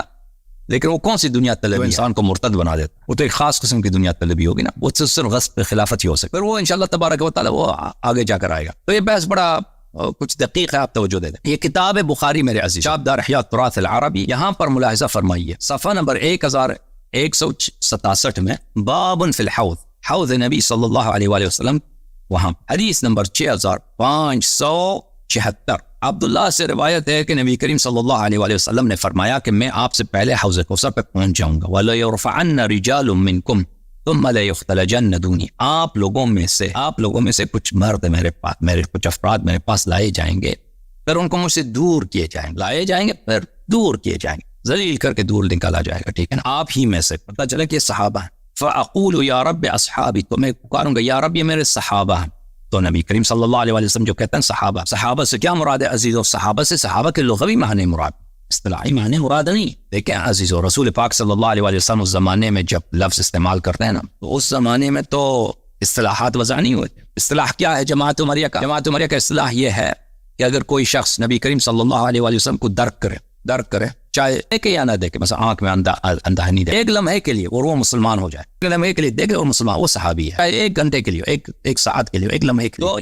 لیکن وہ کون سی دنیا طلبی انسان کو مرتد بنا دیتا ہے؟ وہ تو ایک خاص قسم کی دنیا طلبی ہوگی نا، وہ صرف غصب خلافت ہی ہو سکتا ہے، پھر وہ انشاءاللہ تبارک و تعالیٰ وہ آگے جا کر آئے گا۔ تو یہ بحث بڑا کچھ دقیق ہے، آپ توجہ دے دیں۔ یہ کتاب بخاری میرے عزیز، چاپ دار احیاء التراث العربی، یہاں پر ملاحظہ فرمائیے صفحہ نمبر 1167 میں باب فی الحوض، حوض نبی صلی اللہ علیہ وآلہ وسلم، وہاں حدیث نمبر 6576، عبداللہ سے روایت ہے کہ نبی کریم صلی اللہ علیہ وآلہ وسلم نے فرمایا کہ میں آپ سے پہلے حوض کوثر پہ پہنچ جاؤں گا، وَلَيُرْفَعَنَّ رِجَالٌ مِّنْكُمْ ثُمَّ لَيُخْتَلَجَنَّ دُونِي، آپ لوگوں میں سے کچھ مرد میرے کچھ افراد میرے پاس لائے جائیں گے، پھر ان کو مجھ سے دور کیے جائیں گے، لائے جائیں گے پھر دور کیے جائیں گے، ذلیل کر کے دور نکالا جائے گا، ٹھیک ہے نا، آپ ہی میں سے، پتہ چلے کہ صحابہ ہیں۔ فَأَقُولُ يَا رَبِّ أَصْحَابِي، تو میں پکاروں گا یا رب یہ میرے صحابہ ہیں۔ تو نبی کریم صلی اللہ علیہ وسلم جو کہتے ہیں صحابہ سے کیا مراد ہے عزیزو؟ صحابہ کے لغوی معنی مراد، اصطلاحی معنی مراد نہیں۔ دیکھیں عزیزو، رسول پاک صلی اللہ علیہ وسلم اس زمانے میں جب لفظ استعمال کرتے ہیں نا، تو اس زمانے میں تو اصطلاحات وضع نہیں ہوئے۔ اصطلاح کیا ہے جماعت عمریہ کا؟ جماعت عمریہ کا اصطلاح یہ ہے کہ اگر کوئی شخص نبی کریم صلی اللہ علیہ وسلم کو درک کرے چاہے دیکھے یا نہ دیکھے، مثلا آنکھ میں اندھا نہیں دیکھے، ایک لمحے کے لیے اور وہ مسلمان ہو جائے، ایک لمحے کے لیے دیکھے اور مسلمان، وہ صحابی ہے، چاہے ایک گھنٹے کے لیے، ایک ساعت کے لیے، ایک لمحے کے لیے۔ تو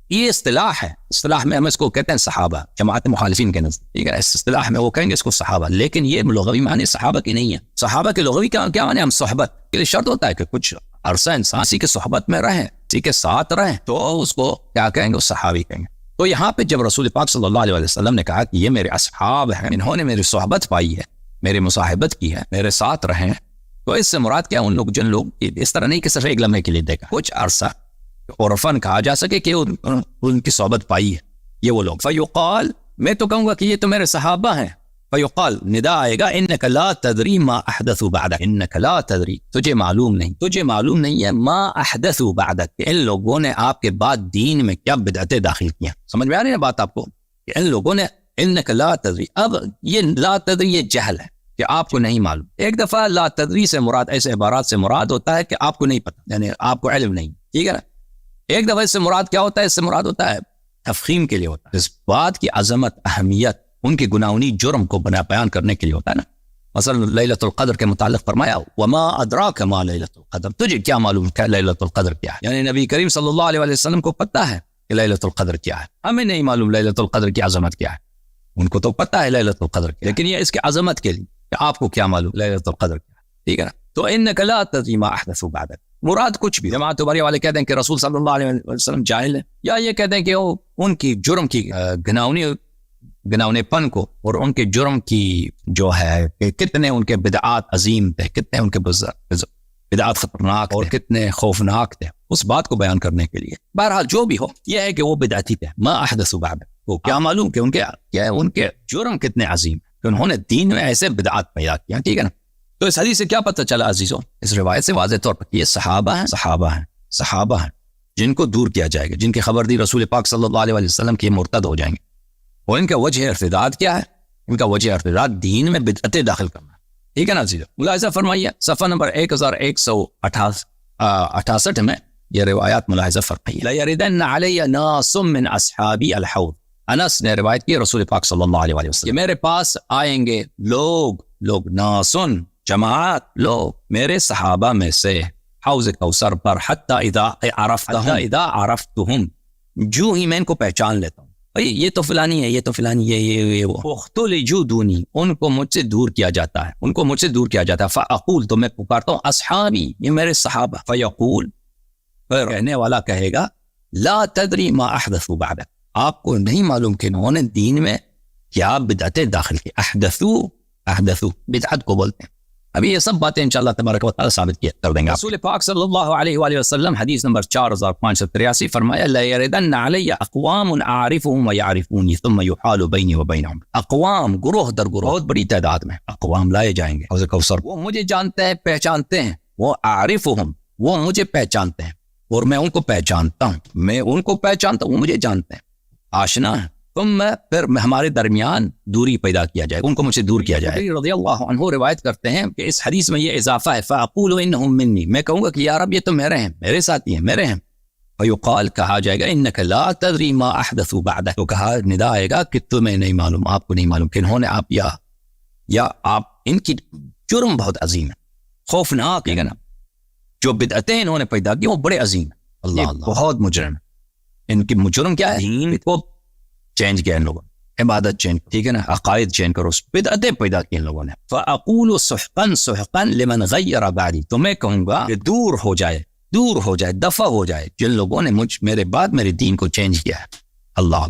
یہ اصطلاح ہے، اصطلاح میں ہم اس کو کہتے ہیں صحابہ، جماعت مخالفین کے نزد، ٹھیک ہے، اس اصطلاح میں وہ کہیں گے اس کو صحابہ، لیکن یہ لغوی معنی صحابہ کی نہیں ہے۔ صحابہ کے لغوی کیا معنی؟ ہم صحبت کے لیے شرط ہوتا ہے کہ کچھ عرصہ انسان اسی کے صحبت میں رہیں، اسی کے ساتھ رہیں تو اس کو کیا کہیں گے؟ صحابی کہیں گے. تو یہاں پہ جب رسول پاک صلی اللہ علیہ وسلم نے کہا کہ یہ میرے اصحاب ہیں، انہوں نے میری صحبت پائی ہے، میری مصاحبت کی ہے، میرے ساتھ رہیں، تو اس سے مراد کیا؟ ان لوگ جن لوگ اس طرح نہیں کہ صرف ایک لمحے کے لیے دیکھا، کچھ عرصہ عرفاً کہا جا سکے کہ ان کی صحبت پائی ہے یہ وہ لوگ. فیقال، میں تو کہوں گا کہ یہ تو میرے صحابہ ہیں. فیقال، ندا آئے گا، انک لا تدری ما احدثوا بعدک، انک لا تدری، تجھے معلوم نہیں ہے ما احدثوا بعدک، کہ ان لوگوں نے آپ کے بعد دین میں کیا بدعتیں داخل کیا. سمجھ میں آ رہی ہے بات آپ کو کہ ان لوگوں نے انک لا تدری. اب یہ لا تدری یہ جہل ہے کہ آپ کو نہیں معلوم. ایک دفعہ لا تدری سے مراد، ایسے عبارات سے مراد ہوتا ہے کہ آپ کو نہیں پتہ، یعنی آپ کو علم نہیں، ٹھیک ہے نا. ایک دفعہ اس سے مراد کیا ہوتا ہے؟ اس سے مراد ہوتا ہے تفخیم کے لیے ہوتا ہے، اس بات کی عظمت، اہمیت، ان کی گناہونی جرم کو بیان کرنے کے لیے ہوتا ہے نا. مثلا لیلۃ القدر کے متعلق فرمایا وما ادراک ما لیلۃ القدر، تجھے کیا معلوم کہ لیلۃ القدر کیا ہے؟ یعنی نبی کریم صلی اللہ علیہ وسلم کو پتہ ہے کہ لیلۃ القدر کیا ہے، ہمیں نہیں معلوم لیلۃ القدر کی عظمت کیا ہے. ان کو تو پتہ ہے لیلۃ القدر کیا ہے، لیکن یہ اس کی عظمت کے لیے کہ آپ کو کیا معلوم لیلۃ القدر کیا ہے، ٹھیک ہے نا. تو انک لا تدری ما احدثوا بعدک، مراد کچھ بھی. جماعت بری والے کہتے ہیں کہ رسول صلی اللہ علیہ وسلم جاہل ہے، یا یہ کہتے ہیں کہ وہ ان کی جرم کی گناونے پن کو اور ان کے جرم کی جو ہے کہ کتنے ان کے بدعات عظیم تھے، کتنے ان کے بدعات خطرناک اور کتنے خوفناک تھے، اس بات کو بیان کرنے کے لیے. بہرحال جو بھی ہو، یہ ہے کہ وہ بدعتی تھے. ما احدثوا بعدک، وہ کیا معلوم کہ ان کے جرم کتنے عظیم کہ انہوں نے دین میں ایسے بدعات پیدا کیا، ٹھیک ہے نا. تو اس حدیث سے کیا پتہ چلا عزیزوں؟ اس روایت سے واضح طور پر یہ صحابہ ہیں جن کو دور کیا جائے گا، جن کی خبر دی رسول پاک صلی اللہ علیہ وسلم کی مرتد ہو جائیں گے. اور ان کا وجہ ارتداد کیا ہے؟ ان کا وجہ ارتداد دین میں بدعتیں داخل کرنا، ٹھیک ہے نا عزیزوں. ملاحظہ فرمائیے صفحہ نمبر 1168 میں یہ روایات ملاحظہ فرمائیے. لَيَرِدَنَّ عَلَيَّ نَاسٌ مِّنْ أَصْحَابِ الْحَوْضِ، انس نے روایت کی رسول پاک صلی اللہ علیہ وسلم، کہ میرے پاس آئیں گے لوگ ناسن جماعت، لوگ میرے صحابہ میں سے حوض کوثر پر، حتی اذا عرفتہم، جو ہی میں ان کو پہچان لیتا ہوں، یہ تو فلانی ہے، یہ تو فلانی ہے، یہ وہ، اختلجوا دونی، ان کو مجھ سے دور کیا جاتا ہے، فاقول، تو میں پکارتا ہوں اصحابی، یہ میرے صحابہ. فیقول، پھر کہنے والا کہے گا لا تدری ما احدثوا بعدک، آپ کو نہیں معلوم کہ انہوں نے دین میں کیا بدعتیں داخل کی. احدثو بدعت کو بولتے ہیں. ابھی یہ سب باتیں انشاءاللہ تبارک و تعالی ثابت کر دیں گے. رسول پاک صلی اللہ علیہ وآلہ وسلم حدیث نمبر 4583 فرمایا لَيَرِدَنَّ عَلَيَّ أَقْوَامٌ أَعْرِفُهُمْ وَيَعْرِفُونِي ثُمَّ يُحَالُ بَيْنِي وَبَيْنَهُمْ. اقوام، گروہ در گروہ، بہت بڑی تعداد میں اقوام لائے جائیں گے حوض کوثر. وہ مجھے جانتے ہیں، پہچانتے ہیں، وہ أعرفهم، وہ مجھے پہچانتے ہیں اور میں ان کو پہچانتا ہوں، میں ان کو پہچانتا ہوں، وہ مجھے جانتے ہیں، آشنا ہے. پھر ہمارے درمیان دوری پیدا کیا جائے، ان کو مجھ سے دور کیا جائے. رضی اللہ عنہ روایت کرتے ہیں کہ اس حدیث میں یہ اضافہ ہے، فاقول انہم منی، میں کہوں گا کہ یا رب یہ تو میرے ہیں، میرے ساتھی ہیں، میرے ہیں. فیقال، کہا جائے گا انک لا تدری ما احدثوا بعدک، تو کہا ندا آئے گا کہ تمہیں نہیں معلوم، آپ کو نہیں معلوم کہ انہوں نے یا آپ ان کی جرم بہت عظیم ہے، خوفناک ہے نا. جو بدعتیں انہوں نے پیدا کی وہ بڑے عظیم ہیں، اللہ بہت مجرم ہے. ان کی جرم کیا ہے؟ دین کو چینج کیا ان لوگوں نے، عبادت چینج، ٹھیک ہے نا، عقائد چینج کرو، بدعتیں پیدا کی ان لوگوں نے. فاقول سحقا لمن غیر بعدی، تو میں کہوں گا کہ دور ہو جائے، دفع ہو جائے جن لوگوں نے میرے بعد میرے دین کو چینج کیا ہے. اللہ،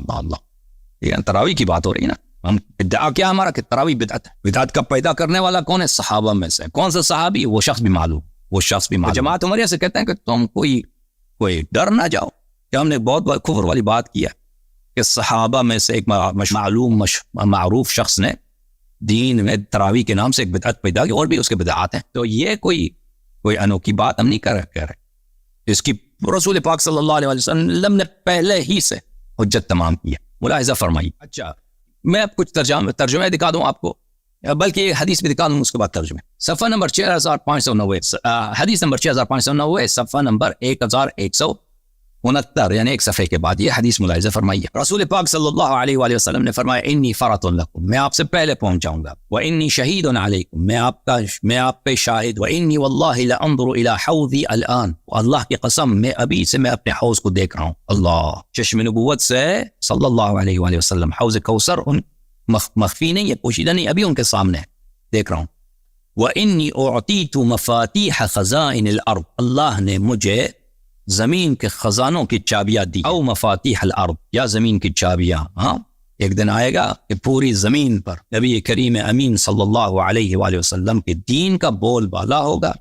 یہ تراویح کی بات ہو رہی ہے نا. ہم ادعا کیا ہمارا کہ تراویح بدعت ہے. بدعت کا پیدا کرنے والا کون ہے؟ صحابہ میں سے. کون سا صحابی؟ وہ شخص بھی معلوم. جماعت عمریہ سے کہتے ہیں کہ تم کوئی ڈر نہ جاؤ، کہ ہم نے بہت بار کفر والی بات کیا کہ صحابہ میں سے ایک معروف شخص نے دین میں تراویح کے نام سے ایک بدعت پیدا کی، اور بھی اس کے بدعات ہیں. تو یہ کوئی انوکھی بات ہم نہیں کہہ رہے. اس کی رسول پاک صلی اللہ علیہ وسلم نے پہلے ہی سے حجت تمام کی ہے. ملاحظہ فرمائی. اچھا، میں اب کچھ ترجمے دکھا دوں آپ کو، بلکہ یہ حدیث بھی دکھا دوں، اس کے بعد ترجمے. صفحہ نمبر 6590، حدیث نمبر 6590، صفحہ نمبر 1169، یعنی ایک صفحے کے بعد یہ حدیث ملاحظہ فرمائیے. رسول پاک صلی اللہ علیہ وآلہ وسلم نے فرمایا انی فرط لکم، میں آپ سے پہلے پہنچ جاؤں گا. وانی شہید علیکم، میں آپ پہ شاہد. وانی واللہ لانظر الی حوضی الان، اللہ کی قسم میں ابھی سے میں اپنے حوض کو دیکھ رہا ہوں. اللہ، چشم نبوت سے صلی اللہ علیہ وآلہ وسلم، حوض کوثر ان مخفی نہیں ہے، پوشیدہ نہیں، ابھی ان کے سامنے دیکھ رہا ہوں. وانی اعطیت مفاتیح خزائن الارض، اللہ نے مجھے زمین کے خزانوں کی چابیاں دی، او مفاتیح الارض، یا زمین کی چابیاں. ہاں ایک دن آئے گا کہ پوری زمین پر نبی کریم امین صلی اللہ علیہ وآلہ وسلم کے دین کا بول بالا ہوگا،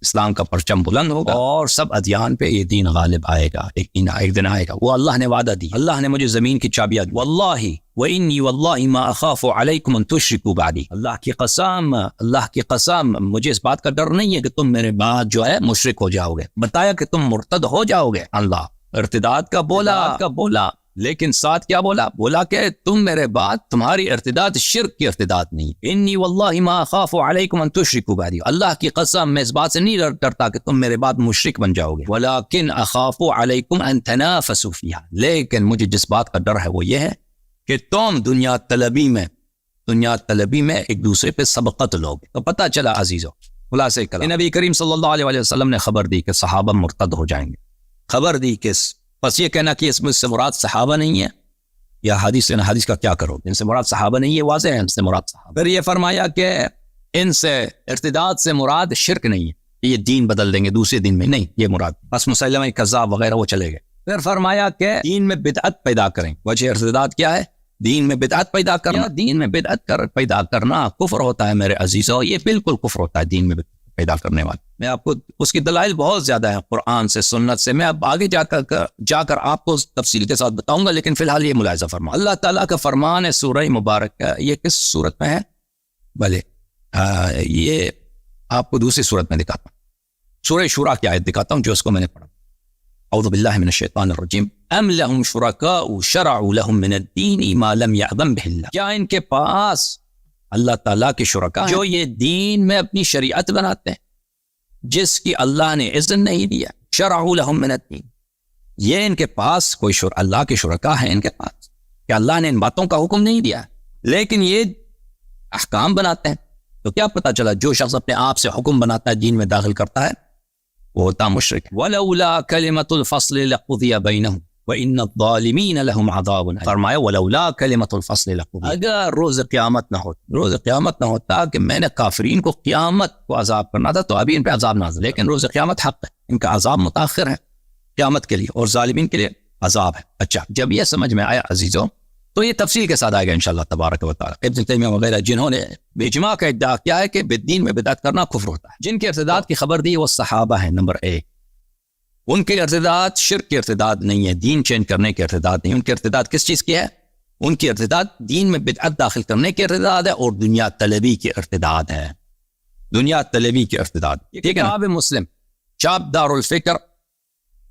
اسلام کا پرچم بلند ہوگا، اور سب ادیان پہ یہ دین غالب آئے گا. ایک دن آئے گا. وہ اللہ نے وعدہ دی، اللہ نے مجھے زمین کی چابیاں دی. واللہ وإنی واللہ ما اخاف علیکم ان تشرکوا بعدی، اللہ کی قسم مجھے اس بات کا ڈر نہیں ہے کہ تم میرے بعد جو ہے مشرک ہو جاؤ گے. بتایا کہ تم مرتد ہو جاؤ گے. اللہ ارتداد کا بولا لیکن ساتھ کیا بولا کہ تم میرے بعد تمہاری ارتداد شرک کی ارتداد نہیں. انی واللہ ما اخاف علیکم ان تشرکوا بعدی، اللہ کی قسم میں اس بات سے نہیں ڈرتا کہ تم میرے بعد مشرک بن جاؤ گے. ولکن اخاف علیکم ان تنافسوا فیہا، لیکن مجھے جس بات کا ڈر ہے وہ یہ ہے کہ تم دنیا طلبی میں ایک دوسرے پہ سبقت لوگ. تو پتہ چلا عزیزو، خلاصہ کلام، نبی کریم صلی اللہ علیہ وسلم نے خبر دی کہ صحابہ مرتد ہو جائیں گے. خبر دی کہ بس یہ کہنا کہ اس میں سے مراد صحابہ نہیں ہے یا حدیث کا کیا کرو، ان سے مراد صحابہ نہیں ہے، واضح ہے ان سے مراد صحابہ. پھر یہ فرمایا کہ ان سے ارتداد سے مراد شرک نہیں ہے، یہ دین بدل دیں گے دوسرے دن میں، نہیں یہ مراد. بس مسلمہ کذاب وغیرہ وہ چلے گئے. پھر فرمایا کہ دین میں بدعت پیدا کریں. وجہ ارتداد کیا ہے؟ دین میں بدعت پیدا کرنا. دین میں بدعت پیدا کرنا کفر ہوتا ہے میرے عزیزوں، یہ بالکل کفر ہوتا ہے دین میں پیدا کرنے والا. میں آپ کو اس کی دلائل بہت زیادہ ہیں قرآن سے، سنت سے. میں اب آگے جا کر آپ کو تفصیل کے ساتھ بتاؤں گا، لیکن فی الحال یہ ملاحظہ فرما. اللہ تعالیٰ کا فرمان ہے سورہ مبارک کا، یہ کس صورت میں ہے؟ بھلے یہ آپ کو دوسری صورت میں دکھاتا ہوں. سورہ شورا کی آیت دکھاتا ہوں جو اس کو میں نے پڑھا. اعوذ باللہ من الشیطان الرجیم. ام لہم شرکاء شرعوا لہم من الدین ما لم یأذن بہ اللہ، کیا ان کے پاس اللہ تعالیٰ کے شرکاء جو یہ دین میں اپنی شریعت بناتے ہیں جس کی اللہ نے اذن نہیں دیا. شرعوا لہم من الدین، یہ ان کے پاس کوئی اللہ کے شرکاء ہیں ان کے پاس کہ اللہ نے ان باتوں کا حکم نہیں دیا لیکن یہ احکام بناتے ہیں. تو کیا پتہ چلا جو شخص اپنے آپ سے حکم بناتا ہے دین میں داخل کرتا ہے وہ ہوتا مشرک. وَلَوْلَا كَلِمَةُ الْفَصْلِ لَقُضِيَ بَيْنَهُمْ وَإِنَّ الظَّالِمِينَ لَهُمْ عَذَابٌ أَلِيمٌ. فرمایا وَلَوْلَا كَلِمَةُ الْفَصْلِ لَقُضِيَ، اگر روز قیامت نہ ہوتا کہ میں نے کافرین کو قیامت کو عذاب کرنا تھا تو ابھی ان پہ عذاب نازل، لیکن روز قیامت حق ہے، ان کا عذاب متاخر ہے قیامت کے لیے اور ظالمین کے لیے عذاب ہے. اچھا جب یہ سمجھ میں آیا عزیزوں تو یہ تفصیل کے ساتھ آئے گا انشاءاللہ تبارک و تعالی. ابن تیمیہ وغیرہ جنہوں نے اجماع کا ادعا کیا ہے کہ دین میں بدعت کرنا کفر ہوتا ہے، جن کے ارتداد کی خبر دی وہ صحابہ ہیں. نمبر ایک، ان کے ارتداد شرک کے ارتداد نہیں ہے، دین چینج کرنے کے ارتداد نہیں. ان کے ارتداد کس چیز کی ہے؟ ان کی ارتداد دین میں بدعت داخل کرنے کے ارتداد ہے اور دنیا طلبی کے ارتداد ہے. دنیا طلبی کے ارتداد. ٹھیک ہے. کتاب مسلم، چاپ دار الفکر،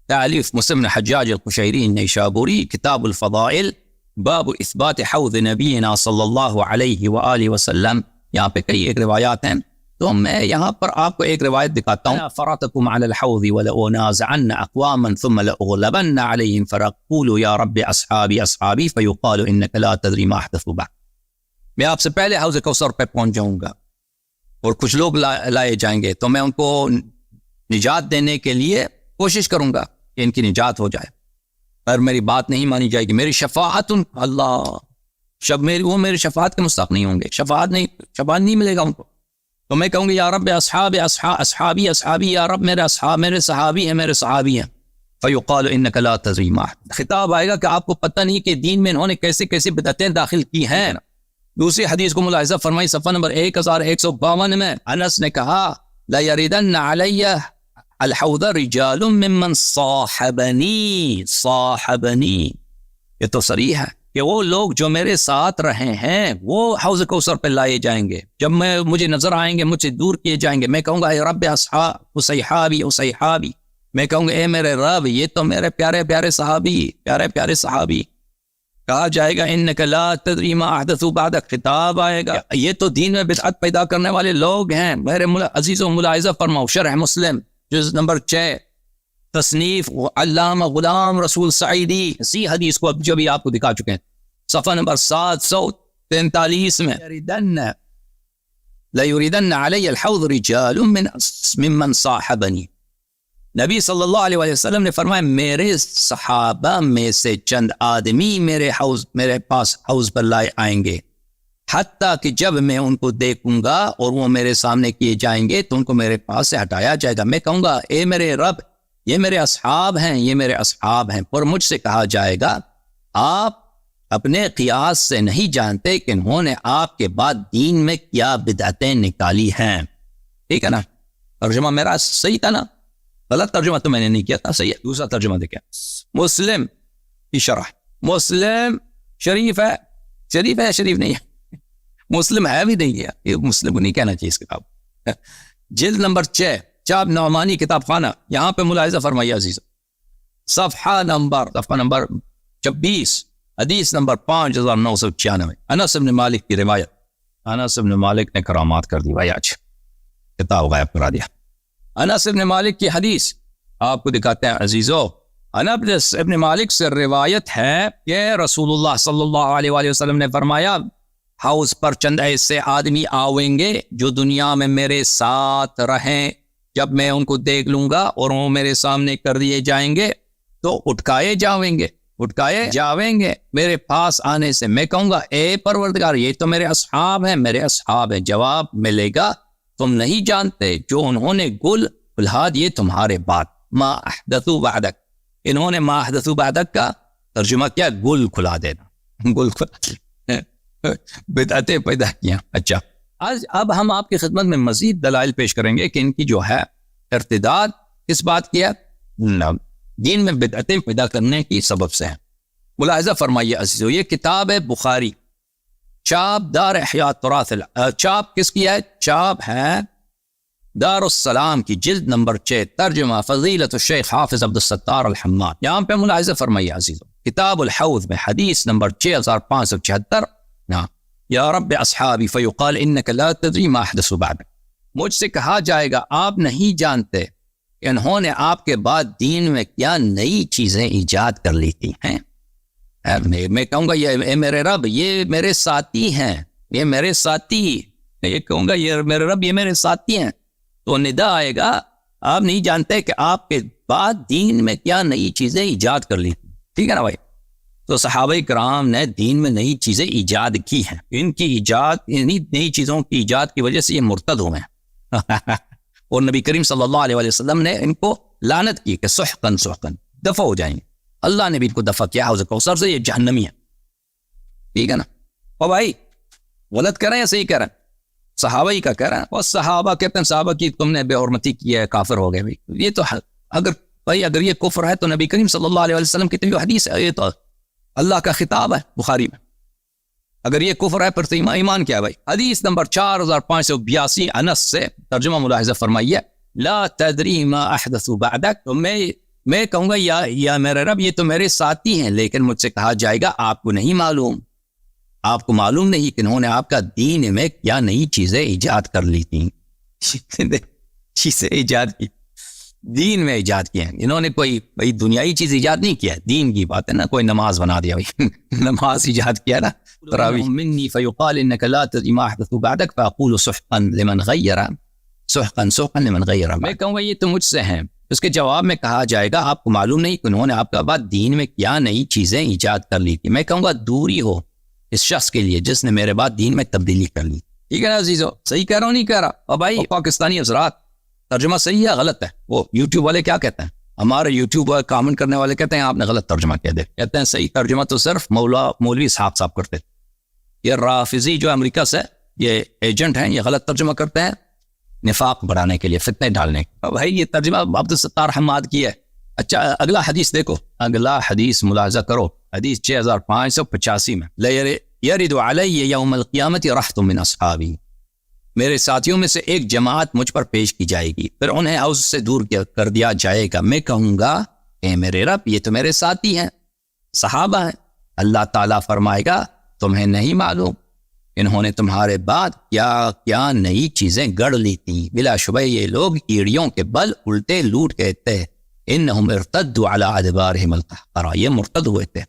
تالیف مسلم بن حجاج القشیری النیشابوری، کتاب الفضائل، باب اثبات حوض نبینا صلی اللہ علیہ وآلہ وسلم. یہاں پہ کئی ایک روایات ہیں تو میں یہاں پر آپ کو ایک روایت دکھاتا ہوں. فراتکم علی الحوض ولأنازعن اقواما ثم لأغلبن علیہم فقولوا یا رب اصحابی اصحابی فیقال انک لا تدری ما احدثوا بعد. میں آپ سے پہلے حوض کوثر پہ پہنچ جاؤں گا اور کچھ لوگ لائے جائیں گے تو میں ان کو نجات دینے کے لیے کوشش کروں گا کہ ان کی نجات ہو جائے، پر میری بات نہیں مانی جائے گی. میری شفاعت وہ میری شفاعت کے مستحق نہیں ہوں گے، شفاعت نہیں ملے گا ان کو. تو میں کہوں گی یا رب اصحابی اصحابی، یا رب میرے صحابی ہیں. فیقال انک لا تدری ما. خطاب آئے گا کہ آپ کو پتہ نہیں کہ دین میں انہوں نے کیسے کیسے بدعتیں داخل کی ہیں. دوسری حدیث کو ملاحظہ فرمائی صفحہ نمبر 1152 میں انس نے کہا لا یریدن علی الحوض رجال ممن صاحبنی. یہ تو صریح ہے کہ وہ لوگ جو میرے ساتھ رہے ہیں وہ حوض کوثر پہ لائے جائیں گے. جب مجھے نظر آئیں گے، مجھ سے دور کیے جائیں گے، میں کہوں گا اے رب اصحابی، میں کہوں گا اے میرے رب یہ تو میرے پیارے صحابی. کہا جائے گا انک لا تدری ما احدثوا بعدک. خطاب آئے گا یہ تو دین میں بدعت پیدا کرنے والے لوگ ہیں. میرے عزیزوں ملاحظہ فرماؤ شرح مسلم جز نمبر 6 تصنیف علامہ غلام رسول سعیدی، اسی حدیث کو اب جو بھی آپ کو دکھا چکے ہیں صفحہ نمبر 743 میں لیریدن علی الحوض رجال ممن صاحبنی. نبی صلی اللہ علیہ وسلم نے فرمایا میرے صحابہ میں سے چند آدمی میرے پاس حوض پر لائے آئیں گے، حتیٰ کہ جب میں ان کو دیکھوں گا اور وہ میرے سامنے کیے جائیں گے تو ان کو میرے پاس سے ہٹایا جائے گا. میں کہوں گا اے میرے رب یہ میرے اصحاب ہیں، یہ میرے اصحاب ہیں، پر مجھ سے کہا جائے گا آپ اپنے قیاس سے نہیں جانتے کہ انہوں نے آپ کے بعد دین میں کیا بدعتیں نکالی ہیں. ٹھیک ہے نا؟ ترجمہ میرا صحیح تھا نا؟ غلط ترجمہ تو میں نے نہیں کیا تھا، صحیح ہے. دوسرا ترجمہ دیکھیں، مسلم کی شرح. مسلم شریف ہے، شریف ہے شریف نہیں ہے، مسلم ہے بھی نہیں ہے، یہ مسلم کو نہیں کہنا چاہیے اس کتاب. جلد نمبر 6 چاپ نعمانی کتاب خانہ. یہاں پہ ملاحظہ فرمائیے عزیز، صفحہ نمبر 26 حدیث نمبر 5996. انس بن مالک کی روایت. انس بن مالک نے کرامات کر دی بھائی، آج کتاب غائب کرا دیا. انس بن مالک کی حدیث آپ کو دکھاتے ہیں عزیزو. انس بن مالک سے روایت ہے کہ رسول اللہ صلی اللہ علیہ وآلہ وسلم نے فرمایا ہاؤس پر چند ایسے آدمی آویں گے جو دنیا میں میرے ساتھ رہیں، جب میں ان کو دیکھ لوں گا اور وہ میرے سامنے کر دیے جائیں گے تو اٹھائے جاویں گے میرے پاس آنے سے. میں کہوں گا اے پروردگار یہ تو میرے اصحاب ہیں، میرے اصحاب ہیں. جواب ملے گا تم نہیں جانتے جو انہوں نے گل کھلا دیے تمہارے بعد. ما احدثوا بعدک، انہوں نے ما احدثوا بعدک کا ترجمہ کیا؟ گل کھلا دینا، گل کھلا بدعتیں پیدا کیا. اچھا اب ہم آپ کی خدمت میں مزید دلائل پیش کریں گے کہ ان کی جو ہے ارتداد کس بات کی ہے؟ دین میں بدعتیں پیدا کرنے کی سبب سے ہیں. ملاحظہ فرمائیے عزیزو، یہ کتاب ہے بخاری، چاپ دار احیاء تراث. چاپ کس کی ہے؟ چاپ ہے دار السلام کی، جلد نمبر 6، ترجمہ فضیلت الشیخ حافظ عبد الستار الحماد. یہاں پہ ملاحظہ فرمائیے عزیزو، کتاب الحوض میں حدیث نمبر 6576. یا رب اصحابی فیقال انک لا تدری ما احدثوا بعدک. مجھ سے کہا جائے گا آپ نہیں جانتے کہ انہوں نے آپ کے بعد دین میں کیا نئی چیزیں ایجاد کر لی تھی ہیں. میں کہوں گا یہ میرے رب یہ میرے ساتھی ہیں، یہ میرے ساتھی، یہ کہوں گا یہ میرے رب یہ میرے ساتھی ہیں، تو ندا آئے گا آپ نہیں جانتے کہ آپ کے بعد دین میں کیا نئی چیزیں ایجاد کر لی تھی. ٹھیک ہے نا بھائی؟ تو صحابہ کرام نے دین میں نئی چیزیں ایجاد کی ہیں، ان کی ایجاد، نئی چیزوں کی ایجاد کی وجہ سے یہ مرتد ہوئے ہیں اور نبی کریم صلی اللہ علیہ وسلم نے ان کو لعنت کی کہ سحقن سحقن، دفع ہو جائیں گے. اللہ نے بھی ان کو دفع کیا حوض کوثر سے، یہ جہنمی ہے. ٹھیک ہے نا؟ اور بھائی غلط کر رہے ہیں یا صحیح کر رہے ہیں؟ صحابہ ہی کا کہہ رہے ہیں. اور صحابہ کہتے ہیں صحابہ کی تم نے بے حرمتی کی ہے، کافر ہو گئے. بھائی یہ تو اگر یہ کفر ہے تو نبی کریم صلی اللہ علیہ وسلم کی تو حدیث ہے، یہ تو اللہ کا خطاب ہے بخاری میں. اگر یہ کفر ہے پھر تو ایمان کیا ہے بھائی؟ حدیث نمبر 4582 انس سے ترجمہ ملاحظہ فرمائیے. لا تدری ما احدثوا بعدک، تو میں کہوں گا یا میرے رب یہ تو میرے ساتھی ہیں، لیکن مجھ سے کہا جائے گا آپ کو نہیں معلوم، آپ کو معلوم نہیں کہ انہوں نے آپ کا دین میں کیا نئی چیزیں ایجاد کر لی تھیں. چیزیں ایجاد کی، دین میں ایجاد کیا ہے انہوں نے. کوئی بھائی دنیائی چیز ایجاد نہیں کیا ہے، دین کی بات ہے نا. کوئی نماز بنا دیا بھائی نماز ایجاد کیا نا. تراویح منی فیقال انک لا تدری ما احدثوا بعدک فاقول سحقا لمن غیر، سحقا سحقا لمن غیر. میں کہوں گا یہ تو مجھ سے ہیں. اس کے جواب میں کہا جائے گا آپ کو معلوم نہیں کہ انہوں نے آپ کا بعد دین میں کیا نئی چیزیں ایجاد کر لی تھی. میں کہوں گا دوری ہو اس شخص کے لیے جس نے میرے بعد دین میں تبدیلی کر لی. ٹھیک ہے نا عزیزو؟ صحیح کہہ رہا ہوں نہیں کہہ رہا؟ اور بھائی پاکستانی حضرات ترجمہ صحیح ہے غلط ہے؟ وہ یوٹیوب والے کیا کہتے ہیں؟ ہمارے یوٹیوب والے کامنٹ کرنے والے کہتے ہیں آپ نے غلط ترجمہ کیا دے. کہتے ہیں صحیح ترجمہ تو صرف مولوی صاحب کرتے. یہ رافضی جو امریکہ سے یہ ایجنٹ ہیں، یہ غلط ترجمہ کرتے ہیں نفاق بڑھانے کے لیے، فتنے ڈالنے. بھائی یہ ترجمہ عبد الستار حماد کی ہے. اچھا اگلا حدیث دیکھو، اگلا حدیث ملاحظہ کرو، حدیث 6585 میں یرد علی یوم القیامت رحت من اصحابی، میرے ساتھیوں میں سے ایک جماعت مجھ پر پیش کی جائے گی، پھر انہیں حوض سے دور کر دیا جائے گا. میں کہوں گا اے میرے رب یہ تو میرے ساتھی ہیں، صحابہ ہیں. اللہ تعالیٰ فرمائے گا تمہیں نہیں معلوم انہوں نے تمہارے بعد کیا کیا نئی چیزیں گڑ لی تھیں. بلا شبہ یہ لوگ ایڑیوں کے بل الٹے لوٹ گئے تھے. انہم ارتدوا علی ادبارہم القہقرہ، یہ مرتد ہوئے تھے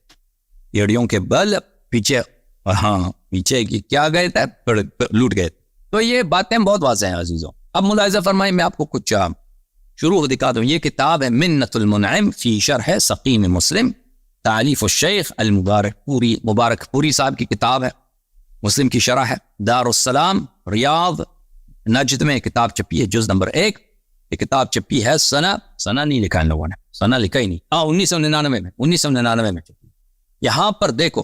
ایڑیوں کے بل پیچھے، پیچھے کی کیا گئے تھے؟ لوٹ گئے. تو یہ باتیں بہت واضح ہیں عزیزوں. اب ملاحظہ فرمائیں، میں آپ کو کچھ شروع دکھا دوں. یہ کتاب ہے منت المنعم فی شرح سقیم مسلم، تعلیف الشیخ مبارک پوری صاحب کی کتاب ہے، مسلم کی شرح ہے. دار السلام ریاض نجد میں کتاب چھپی ہے، جز نمبر 1. یہ کتاب چھپی ہے سنہ نہیں لکھا ان لوگوں نے، سنہ لکھا ہی نہیں، 1999 میں چھپی۔ یہاں پر دیکھو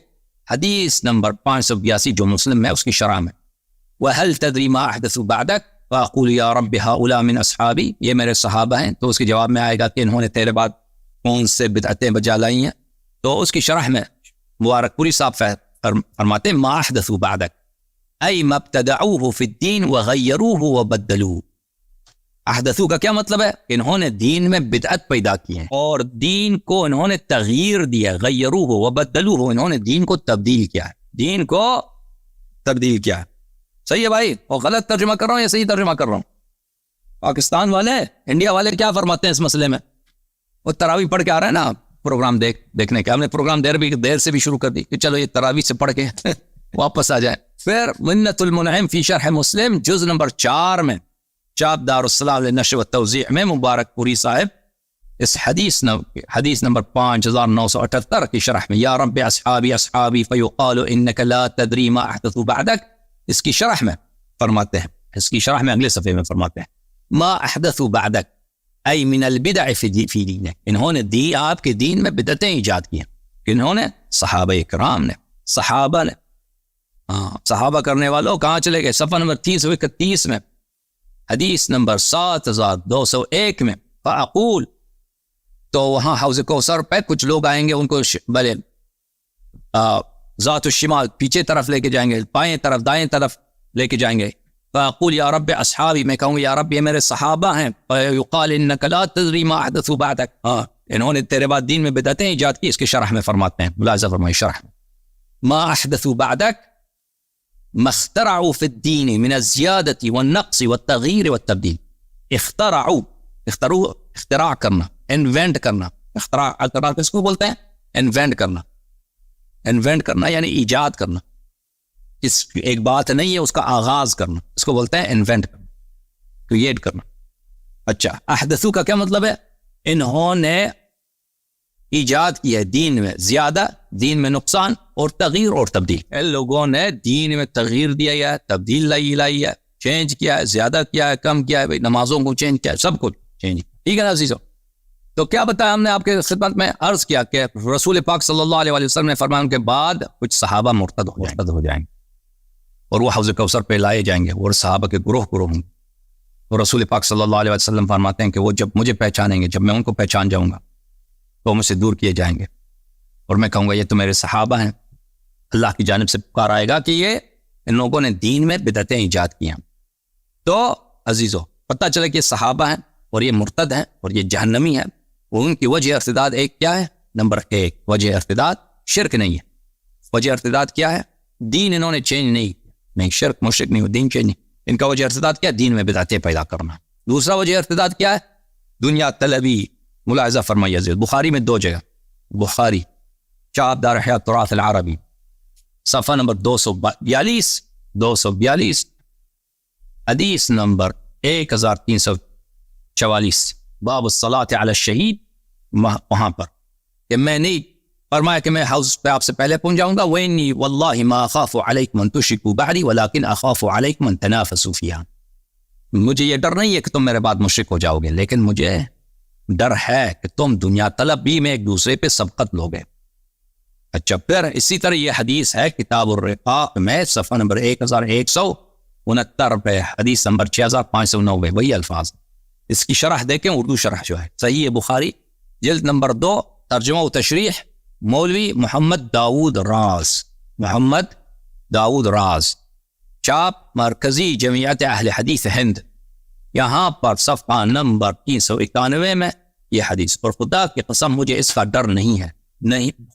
حدیث نمبر 582 جو مسلم ہے اس کی شرح میں، وَهَلْ تَدْرِي مَا أَحْدَثُوا بَعْدَكَ فَأَقُولُ يَا رَبِّ هَؤُلَاءِ مِنْ أَصْحَابِي، یہ میرے صحابہ ہیں، تو اس کے جواب میں آئے گا کہ انہوں نے تیرے بعد کون سے بدعتیں بجا لائی ہیں۔ تو اس کی شرح میں مبارک پوری صاحب فرماتے ہیں ما احدثوا بعدک ای ما ابتدعوه فی الدین وغیروه وبدلوه۔ احدثو کا کیا مطلب ہے؟ انہوں نے دین میں بدعت پیدا کی ہے اور دین کو انہوں نے تغییر دیا، غیروه وبدلوه، انہوں نے دین کو تبدیل کیا ہے، دین کو تبدیل کیا ہے۔ صحیح ہے بھائی، اور غلط ترجمہ کر رہا ہوں یا صحیح ترجمہ کر رہا ہوں؟ پاکستان والے، انڈیا والے کیا فرماتے ہیں اس مسئلے میں؟ وہ تراویح پڑھ کے آ رہا ہے نا پروگرام دیکھنے کے، ہم نے پروگرام دیر سے بھی شروع کر دی کہ چلو یہ تراویح سے پڑھ کے واپس آ جائیں۔ پھر منت المنعم فی شرح مسلم جز نمبر 4 میں چاپ دار السلام للنشر والتوزیع میں مبارک پوری صاحب اس حدیث نمبر 5978 کی شرح میں یا رب اصحابی اصحابی فیقال انک لا تدری ما احدثوا بعدک، اس کی شرح میں فرماتے ہیں، اس کی شرح میں اگلے صفحے میں فرماتے ہیں ما احدثوا بعدک ای من البدع فی دینک، انہوں نے آپ کے دین میں بدعتیں ایجاد کی ہیں۔ انہوں نے صحابہ کرام نے، صحابہ کرنے والوں کہاں چلے گئے؟ صفحہ نمبر 331 میں حدیث نمبر 7201 میں فاقول، تو وہاں حوض کوثر پہ کچھ لوگ آئیں گے، ان کو بلے ذات الشمال پیچھے طرف لے کے جائیں گے، بائیں طرف دائیں طرف لے کے جائیں گے۔ فاقول یا رب اصحابی، میں کہوں گا یا رب یہ میرے صحابہ ہیں۔ فیقال انک لا تدری ما احدثوا بعدک، انہوں نے تیرے بعد دین میں بدعتیں ایجاد کی۔ اس کے شرح میں فرماتے ہیں، ملاحظہ فرمائیں شرح میں، ما احدثوا بعدک ما اخترعوا فی الدین من الزیادۃ والنقص والتغییر والتبدیل۔ اختراع کرنا، انوینٹ کرنا، اختراع کس کو بولتے ہیں؟ انوینٹ کرنا یعنی ایجاد کرنا، اس ایک بات نہیں ہے اس کا آغاز کرنا، اس کو بولتے ہیں انوینٹ کرنا، کریٹ کرنا۔ اچھا، احدثو کا کیا مطلب ہے؟ انہوں نے ایجاد کی ہے دین میں زیادہ، دین میں نقصان اور تغییر اور تبدیل۔ ان لوگوں نے دین میں تغییر دیا ہے، تبدیل لائی ہے، چینج کیا ہے، زیادہ کیا ہے، کم کیا ہے، بھائی نمازوں کو چینج کیا ہے، سب کچھ چینج کیا، ٹھیک ہے نا عزیزو؟ تو کیا بتایا ہم نے آپ کے خدمت میں عرض کیا کہ رسول پاک صلی اللہ علیہ وسلم نے فرمایا ان کے بعد کچھ صحابہ مرتد ہو جائیں گے اور وہ حوض کوثر پہ لائے جائیں گے اور صحابہ کے گروہ ہوں گے۔ اور رسول پاک صلی اللہ علیہ وسلم فرماتے ہیں کہ وہ جب مجھے پہچانیں گے، جب میں ان کو پہچان جاؤں گا تو مجھ سے دور کیے جائیں گے اور میں کہوں گا یہ تو میرے صحابہ ہیں۔ اللہ کی جانب سے پکار آئے گا کہ یہ ان لوگوں نے دین میں بدعتیں ایجاد کی ہیں۔ تو عزیزو پتہ چلے کہ یہ صحابہ ہیں اور یہ مرتد ہیں اور یہ جہنمی ہیں، اور ان کی وجہ ارتداد ایک کیا ہے؟ نمبر 1 وجہ ارتداد شرک نہیں ہے۔ وجہ ارتداد کیا ہے؟ دین انہوں نے چینج نہیں، شرک مشرک نہیں، دین چینج نہیں۔ ان کا وجہ ارتداد کیا؟ دین میں بدعتیں پیدا کرنا۔ دوسرا وجہ ارتداد کیا ہے؟ دنیا طلبی۔ ملاحظہ فرمائیے عزیز، بخاری میں 2 جگہ، بخاری چاپ دار احیاء التراث العربی صفحہ نمبر 242 حدیث نمبر 1344 باب الصلاۃ علی الشہید، وہاں پر کہ میں نہیں فرمایا کہ میں حوض پہ آپ سے پہلے پہنچ جاؤں گا، وَإِنِّي وَاللَّهِ مَا أَخَافُ عَلَيْكُمْ أَن تُشْرِكُوا بَعْدِي وَلَكِنْ أَخَافُ عَلَيْكُمْ أَن تَنَافَسُوا فِيهَا۔ مجھے یہ ڈر نہیں ہے کہ تم میرے بعد مشرک ہو جاؤ گے، لیکن مجھے ڈر ہے کہ تم دنیا طلبی میں ایک دوسرے پہ سبقت لوگے۔ اچھا، پھر اسی طرح یہ حدیث ہے کتاب الرقاق میں صفحہ نمبر 1169 پہ حدیث نمبر 6590، وہی الفاظ۔ اس کی شرح دیکھیں، اردو شرح جو ہے صحیح بخاری جلد نمبر 2 ترجمہ و تشریح مولوی محمد داؤد راز چاپ مرکزی جمعیت اہل حدیث ہند، یہاں پر صفحہ نمبر 391 میں یہ حدیث۔ اور خدا کی قسم مجھے اس کا ڈر نہیں ہے،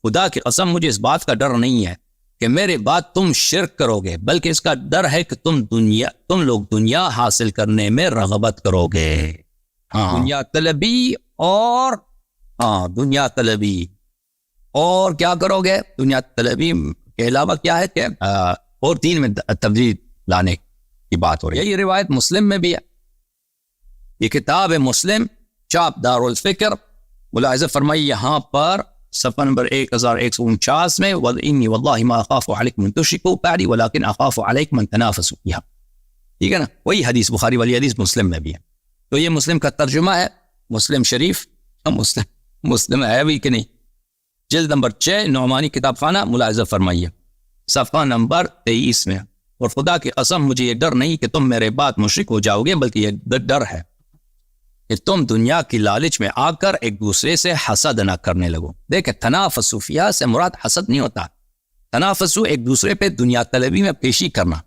خدا کی قسم مجھے اس بات کا ڈر نہیں ہے کہ میرے بعد تم شرک کرو گے، بلکہ اس کا ڈر ہے کہ تم لوگ دنیا حاصل کرنے میں رغبت کرو گے۔ دنیا طلبی اور کیا کرو گے؟ دنیا طلبی کے علاوہ کیا ہے کہ اور دین میں تبدیل لانے کی بات ہو رہی ہے۔ یہ روایت مسلم میں بھی ہے، یہ کتاب مسلم چاپ دار الفکر، ملاحظہ فرمائی یہاں پر صفحہ نمبر 1149 میں وَإِنِّي وَاللَّهِ مَا أَخَافُ عَلَيْكُمْ أَن تُشْرِكُوا بَعْدِي وَلَكِنْ أَخَافُ عَلَيْكُمْ أَن تَنَافَسُوا فِيهَا، ٹھیک ہے نا؟ وہی حدیث بخاری والی حدیث مسلم میں بھی ہے۔ تو تو یہ مسلم کا ترجمہ ہے، مسلم شریف، مسلم ہے بھی کہ نہیں، جلد نمبر 6 نعمانی کتاب خانہ، ملاحظہ فرمائیے صفحہ نمبر 23 میں. اور خدا کی قسم مجھے یہ ڈر نہیں کہ تم میرے بعد مشرک ہو جاؤ گے، بلکہ یہ ڈر ہے کہ تم دنیا کی لالچ میں آ کر ایک دوسرے سے حسد نہ کرنے لگو. دیکھیں تنافسوا فیہا سے مراد حسد نہیں ہوتا، تنافسوا ایک دوسرے پہ دنیا طلبی میں پیشی کرنا،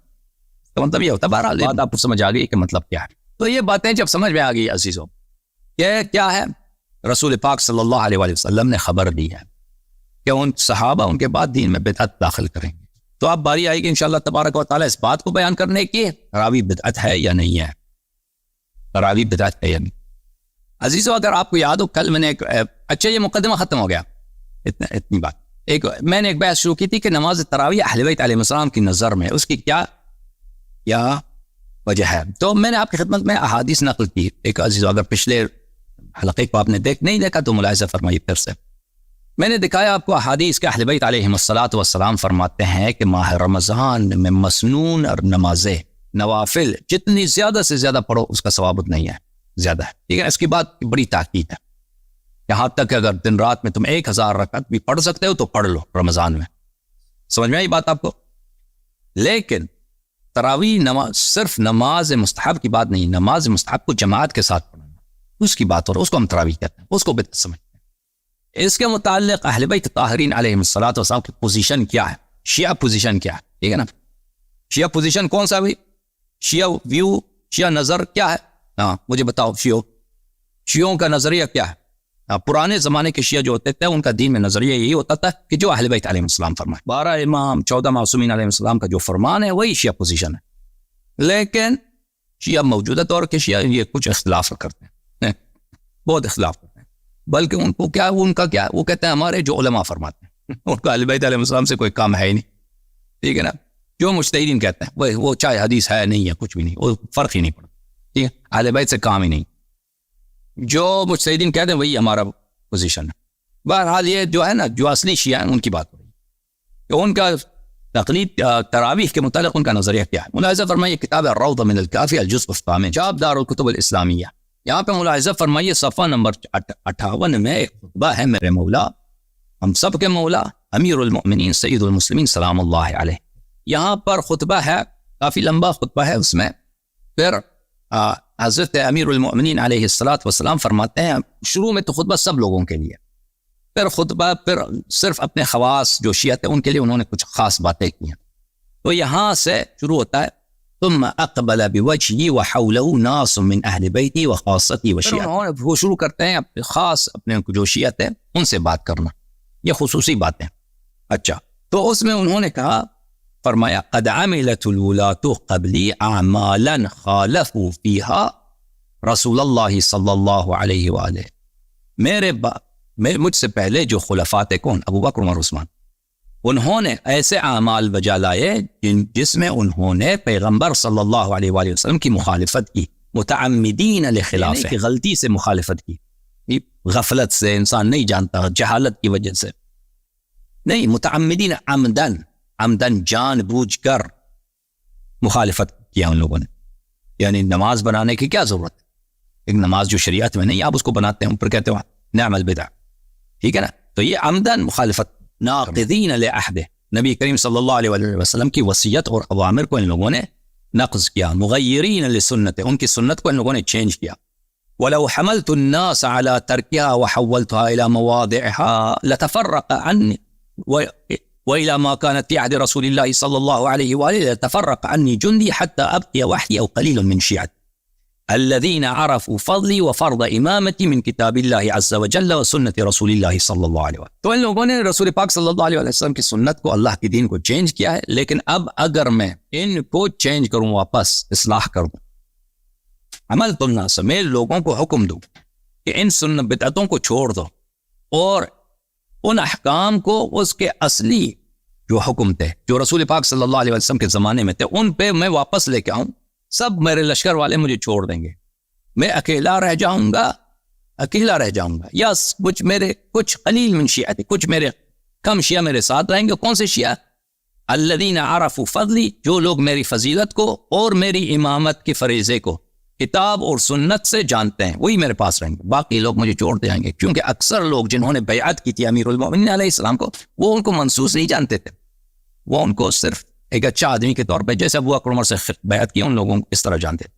تو مطلب یہ ہوتا ہے. بہرحال بات آپ کو سمجھ آ گئی کہ مطلب کیا ہے. تو یہ باتیں جب سمجھ میں آ گئی عزیزوں کہ کیا ہے، رسول پاک صلی اللہ علیہ وآلہ وسلم نے خبر دی ہے کہ ان صحابہ ان کے بعد دین میں بدعت داخل کریں گے. تو اب باری آئے گی انشاءاللہ تبارک و تعالیٰ اس بات کو بیان کرنے کی راوی بدعت ہے یا نہیں ہے، راوی بدعت ہے یا نہیں. عزیزو اگر آپ کو یاد ہو کل میں نے اچھا یہ مقدمہ ختم ہو گیا، اتنی بات. میں نے ایک بحث شروع کی تھی کہ نماز تراویح اہل بیت علیہ السلام کی نظر میں اس کی کیا وجہ ہے. تو میں نے آپ کی خدمت میں احادیث نقل کی. ایک عزیزو اگر پچھلے حلقے کو آپ نے نہیں دیکھا تو ملاحظہ فرمائیے پھر سے. میں نے دکھایا آپ کو احادیث کے اہل بیت علیہم الصلاۃ فرماتے ہیں کہ ماہ رمضان میں مسنون اور نمازیں نوافل جتنی زیادہ سے زیادہ پڑھو اس کا ثواب اتنا ہی ہے، زیادہ ہے. ٹھیک ہے، اس کی بات بڑی تاکید ہے. یہاں تک کہ اگر دن رات میں تم 1000 رکعت بھی پڑھ سکتے ہو تو پڑھ لو رمضان میں. سمجھ میں آئی بات آپ کو؟ لیکن تراویح نماز صرف نماز مستحب کی بات نہیں، نماز مستحب کو جماعت کے ساتھ پڑھنا اس کی بات ہو رہا ہے، اس کو ہم تراویح کہتے ہیں، اس کو بدعت سمجھتے ہیں. اس کے متعلق اہل بیت طاہرین علیہم الصلاۃ کی پوزیشن کیا ہے، شیعہ پوزیشن کیا ہے؟ ٹھیک ہے نا، شیعہ پوزیشن کون سا بھی، شیعہ ویو، شیعہ نظر کیا ہے؟ ہاں مجھے بتاؤ، شیعوں کا نظریہ کیا ہے؟ پرانے زمانے کے شیعہ جو ہوتے تھے ان کا دین میں نظریہ یہی ہوتا تھا کہ جو اہل بیت علیہ السلام فرمائے، 12 امام 14 معصومین علیہ السلام کا جو فرمان ہے وہی شیعہ پوزیشن ہے. لیکن شیعہ موجودہ طور کے شیعہ یہ کچھ اختلاف کرتے ہیں، بہت اختلاف کرتے ہیں، بلکہ ان کو کیا، ان کا کیا، وہ کہتے ہیں ہمارے جو علماء فرماتے ہیں، ان کا اہل بیت علیہ السلام سے کوئی کام ہے ہی نہیں. ٹھیک ہے نا، جو مجتہدین کہتے ہیں وہ چاہے حدیث ہے نہیں ہے کچھ بھی نہیں، وہ فرق ہی نہیں پڑتا. ٹھیک ہے، اہل بیت سے کام ہی نہیں، جو مجتہدین کہتے ہیں وہی ہمارا پوزیشن ہے. بہرحال یہ جو ہے نا، جو اصلی شیعہ ہیں ان کی بات ہو رہی ہے کہ ان کا تقلید تراویح کے متعلق ان کا نظریہ کیا ہے. ملاحظہ فرمائیے کتاب الروضہ من الکافی الجزء الثامن، چاپ دار الکتب الاسلامیہ. یہاں پہ ملاحظہ فرمائیے صفحہ نمبر 58 میں ایک خطبہ ہے میرے مولا، ہم سب کے مولا امیر المؤمنین سید المسلمین سلام اللہ علیہ. یہاں پر خطبہ ہے، کافی لمبا خطبہ ہے. اس میں پھر حضرت امیر المؤمنین علیہ السلام فرماتے ہیں، شروع میں تو خطبہ سب لوگوں کے لیے، پھر خطبہ پھر صرف اپنے خواص جو شیعہ تھے ان کے لیے انہوں نے کچھ خاص باتیں کی ہیں. تو یہاں سے شروع ہوتا ہے، ثم اقبل بوجهه وحوله ناس من اہل بیتی وخاصتی وشیعتی. وہ شروع کرتے ہیں اپنے خاص اپنے جو شیعہ تھے ان سے بات کرنا، یہ خصوصی باتیں. اچھا، تو اس میں انہوں نے کہا، فرمایا قد عملت الولاة قبلی اعمالا خالفوا فیها رسول اللہ صلی اللہ علیہ وآلہ. مجھ سے پہلے جو خلفاء تھے، کون؟ ابو بکر عمر عثمان، انہوں نے ایسے اعمال بجا لائے جس میں انہوں نے پیغمبر صلی اللہ علیہ وآلہ وسلم کی مخالفت کی، متعمدین لخلاف، کہ غلطی سے مخالفت کی، غفلت سے، انسان نہیں جانتا، جہالت کی وجہ سے نہیں، متعمدین عمدن جان بوجھ کر مخالفت کیا ان لوگوں نے. یعنی نماز بنانے کی کیا ضرورت ہے؟ ایک نماز جو شریعت میں نہیں، آپ اس کو بناتے ہیں، اوپر کہتے ہو نعم البدع. ٹھیک ہے نا، تو یہ عمدن مخالفت، ناقضین لعہدہ، نبی کریم صلی اللہ علیہ وسلم کی وصیت اور اوامر کو ان لوگوں نے نقض کیا، مغیرین لسنت، ان کی سنت کو ان لوگوں نے چینج کیا. وَلَوْ حَمَلْتُ النَّاسَ عَلَى تَرْكِهَا وَحَوَّلْتُهَا إِلَى مَوَاضِعِهَا لَتَفَرَّقَ عَنِّي وَإِلَى مَا كَانَتْ فِي عَهْدِ رَسُولِ اللَّهِ صَلَّى اللَّهُ عَلَيْهِ وَآلِهِ لَتَفَرَّقَ عَنِّي جُنْدِي حَتَّى أَبْقِيَ وَحْدِي أَوْ قَلِيلٌ مِّنْ شِيعَتِي الذين عرفوا فضلي وفرض امامتي من كتاب الله عز وجل وسنة رسول الله صلی اللہ علیہ وسلم. تو ان لوگوں نے رسول پاک صلی اللہ علیہ وسلم کی سنت کو، اللہ کے دین کو چینج کیا ہے. لیکن اب اگر میں ان کو چینج کروں، واپس اصلاح کر دوں، عملت الناس، میں لوگوں کو حکم دوں کہ ان سنت بدعتوں کو چھوڑ دو اور ان احکام کو اس کے اصلی جو حکم تھے جو رسول پاک صلی اللہ علیہ وسلم کے زمانے میں تھے ان پہ میں واپس لے کے آؤں، سب میرے لشکر والے مجھے چھوڑ دیں گے، میں اکیلا رہ جاؤں گا، یا کچھ قلیل من شیعتی، کچھ میرے کم شیعہ میرے ساتھ رہیں گے. کون سے شیعہ؟ الذین عرفوا فضلی، جو لوگ میری فضیلت کو اور میری امامت کے فریضے کو کتاب اور سنت سے جانتے ہیں وہی میرے پاس رہیں گے، باقی لوگ مجھے چھوڑ دیں گے، کیونکہ اکثر لوگ جنہوں نے بیعت کی تھی امیر المومنین علیہ السلام کو، وہ ان کو منسوس نہیں جانتے تھے، وہ ان کو صرف ایک اچھا آدمی کے طور پہ جیسے ابو بکر عمر سے بیعت کی ان لوگوں کو اس طرح جانتے تھے۔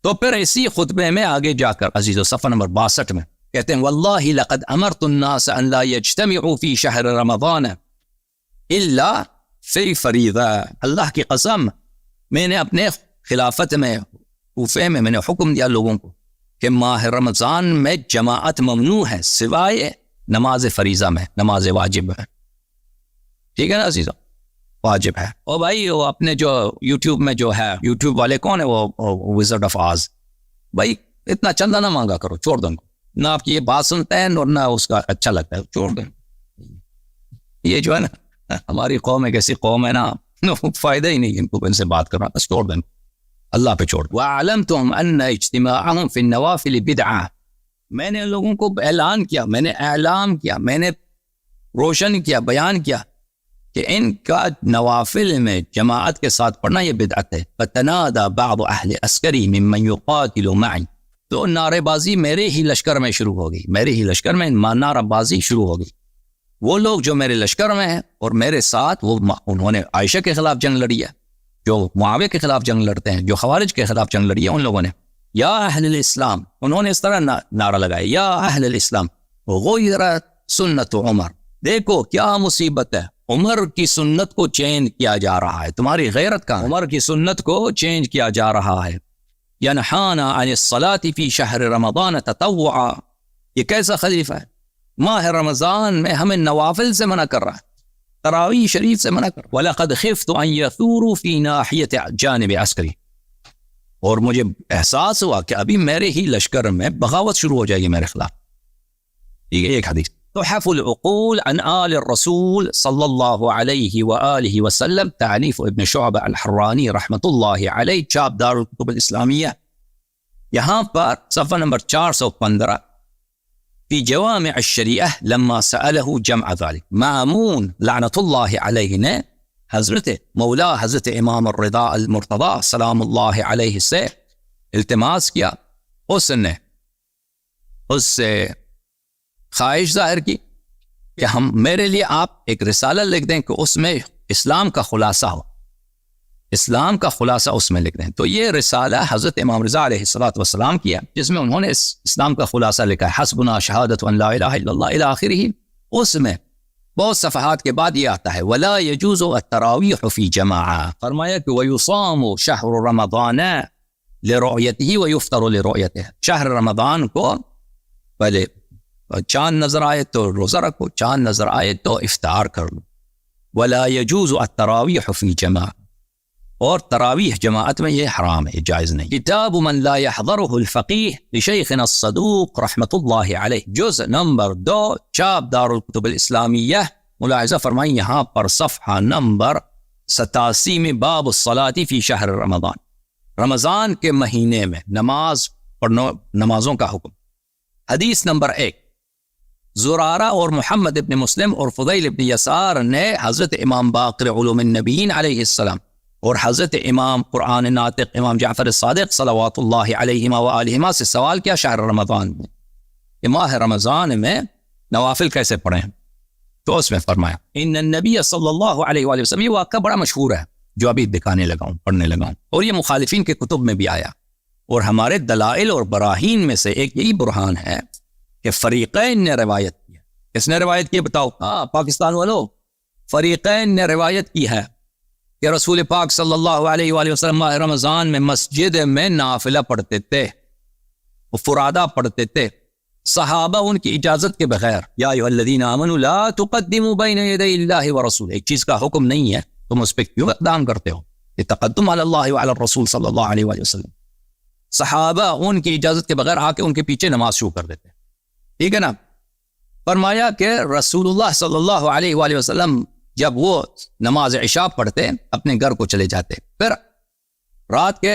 تو پھر اسی خطبے میں آگے جا کر عزیزو صفحہ نمبر 62 میں کہتے ہیں واللہ لقد امرت الناس ان لا يجتمعوا في شهر رمضان الا فی فریضہ، اللہ کی قسم میں نے اپنے خلافت میں کوفے میں نے حکم دیا لوگوں کو کہ ماہ رمضان میں جماعت ممنوع ہے سوائے نماز فریضہ میں، نماز واجب ہے، ٹھیک ہے نا عزیزو، واجب ہے۔ اور بھائی وہ اپنے جو یوٹیوب میں جو ہے، یوٹیوب والے کون ہے، وہ وزرڈ آف آز، بھائی اتنا چندہ نہ مانگا کرو، چھوڑ دو، نہ آپ کی یہ بات سنتے ہیں اور نہ اس کا اچھا لگتا ہے، چھوڑ دیں۔ یہ جو ہے نا ہماری قوم ایک ایسی قوم ہے نا، فائدہ ہی نہیں ان کو ان سے بات کرنا، بس چھوڑ دیں، اللہ پہ چھوڑ۔ وَعَلَمْتُهُمْ أَنَّ اجْتِمَاعَهُمْ فِي النَّوَافِلِ بِدْعَةٌ، میں نے لوگوں کو اعلان کیا، میں نے اعلام کیا، میں نے روشن کیا، بیان کیا کہ ان کا نوافل میں جماعت کے ساتھ پڑھنا یہ بدعت ہے۔ فَتَنَادَى بَعْضُ أَهْلِ عَسْكَرِي مِمَّنْ يُقَاتِلُ مَعِي، تو نعرے بازی میرے ہی لشکر میں شروع ہو گئی، میرے ہی لشکر میں نعرہ بازی شروع ہو گئی۔ وہ لوگ جو میرے لشکر میں ہیں اور میرے ساتھ، وہ انہوں نے عائشہ کے خلاف جنگ لڑی ہے، جو معاویہ کے خلاف جنگ لڑتے ہیں، جو خوارج کے خلاف جنگ لڑی ہے، ان لوگوں نے یا اہل الاسلام، انہوں نے اس طرح نعرہ لگایا، یا اہل الاسلام غیرت سنت عمر، دیکھو کیا مصیبت ہے، عمر کی سنت کو چینج کیا جا رہا ہے، تمہاری غیرت کا عمر کی سنت کو چینج کیا جا رہا ہے۔ ینحانا عن الصلاة فی شہر رمضان تطوعا، یہ کیسا خلیفہ ہے، ماہ رمضان میں ہمیں نوافل سے منع کر رہا ہے، تراویح شریف سے منع کر رہا ہے۔ وَلَقَدْ خِفْتُ أَن يَثُورُوا فِي نَاحِيَةِ جانب عسکری، اور مجھے احساس ہوا کہ ابھی میرے ہی لشکر میں بغاوت شروع ہو جائے گی میرے خلاف۔ یہ ایک حدیث، تحف العقول عن آل الرسول صلی اللہ علیہ وآلہ وسلم، تعلیف ابن شعبہ الحرانی رحمۃ اللہ علیہ، چاپ دار الکتب الاسلامیہ۔ یہاں پر صفحہ نمبر 415، فی جوامع الشریعہ لما سألہ جمع ذلك، مامون لعنت اللہ علیہ نے حضرت مولا حضرت امام الرضا المرتضی سلام اللہ علیہ سے التماس کیا، اس نے اس سے خواہش ظاہر کی کہ میرے لیے آپ ایک رسالہ لکھ دیں کہ اس میں اسلام کا خلاصہ ہو، اسلام کا خلاصہ اس میں لکھ دیں۔ تو یہ رسالہ حضرت امام رضا علیہ السلام کیا، جس میں انہوں نے اسلام کا خلاصہ لکھا ہے، حسبنا شہادت ان لا الہ الا اللہ الی آخرہ۔ اس میں بہت صفحات کے بعد یہ آتا ہے ولا یجوز التراویح فی جماعہ، فرمایا کہ ویصام شہر رمضان لرؤیتہ ویفطر لرؤیتہ، شہر رمضان کو پہلے چاند نظر آئے تو روزہ رکھو، چاند نظر آئے تو افطار کر لو۔ ولا یجوز التراویح فی جماعہ، اور تراویح جماعت میں یہ حرام ہے، جائز نہیں۔ کتاب من لا يحضرہ الفقیہ لشیخنا الصدوق رحمۃ اللہ علیہ، جزء نمبر 2، چاپ دار الکتب الاسلامیہ۔ ملاحظہ فرمائیں یہاں پر صفحہ نمبر 87 میں، باب الصلاۃ فی شہر رمضان، رمضان کے مہینے میں نماز پڑھنا، نمازوں کا حکم۔ حدیث نمبر 1، زرارہ اور محمد ابن مسلم اور فضیل ابن یسار نے حضرت امام باقر علوم النبیین علیہ السلام اور حضرت امام قرآن ناطق امام جعفر الصادق صلوات اللہ علیہما وآلہما سے سوال کیا شہر رمضان میں، کہ ماہ رمضان میں نوافل کیسے پڑھیں؟ تو اس میں فرمایا ان النبی صلی اللہ علیہ وآلہ وسلم، یہ واقعہ بڑا مشہور ہے جو ابھی دکھانے لگا ہوں، پڑھنے لگا ہوں، اور یہ مخالفین کے کتب میں بھی آیا، اور ہمارے دلائل اور براہین میں سے ایک یہی برہان ہے کہ فریقین نے روایت کی ہے۔ کس نے روایت کی بتاؤ؟ پاکستان والوں، فریقین نے روایت کی ہے کہ رسول پاک صلی اللہ علیہ وآلہ وسلم ماہ رمضان میں مسجد میں نافلہ پڑھتے تھے، وہ فرادہ پڑھتے تھے، صحابہ ان کی اجازت کے بغیر۔ یا ایھا الذین آمنوا لا تقدموا بین یدی اللہ ورسولہ، ایک چیز کا حکم نہیں ہے تم اس پہ کیوں اقدام کرتے ہو، یہ تقدم علی اللہ وعلی الرسول صلی اللہ علیہ وآلہ وسلم۔ صحابہ ان کی اجازت کے بغیر آ کے ان کے پیچھے نماز شروع کر دیتے، ٹھیک ہے نا۔ فرمایا کہ رسول اللہ صلی اللہ علیہ وآلہ وسلم جب وہ نماز عشاء پڑھتے اپنے گھر کو چلے جاتے، پھر رات کے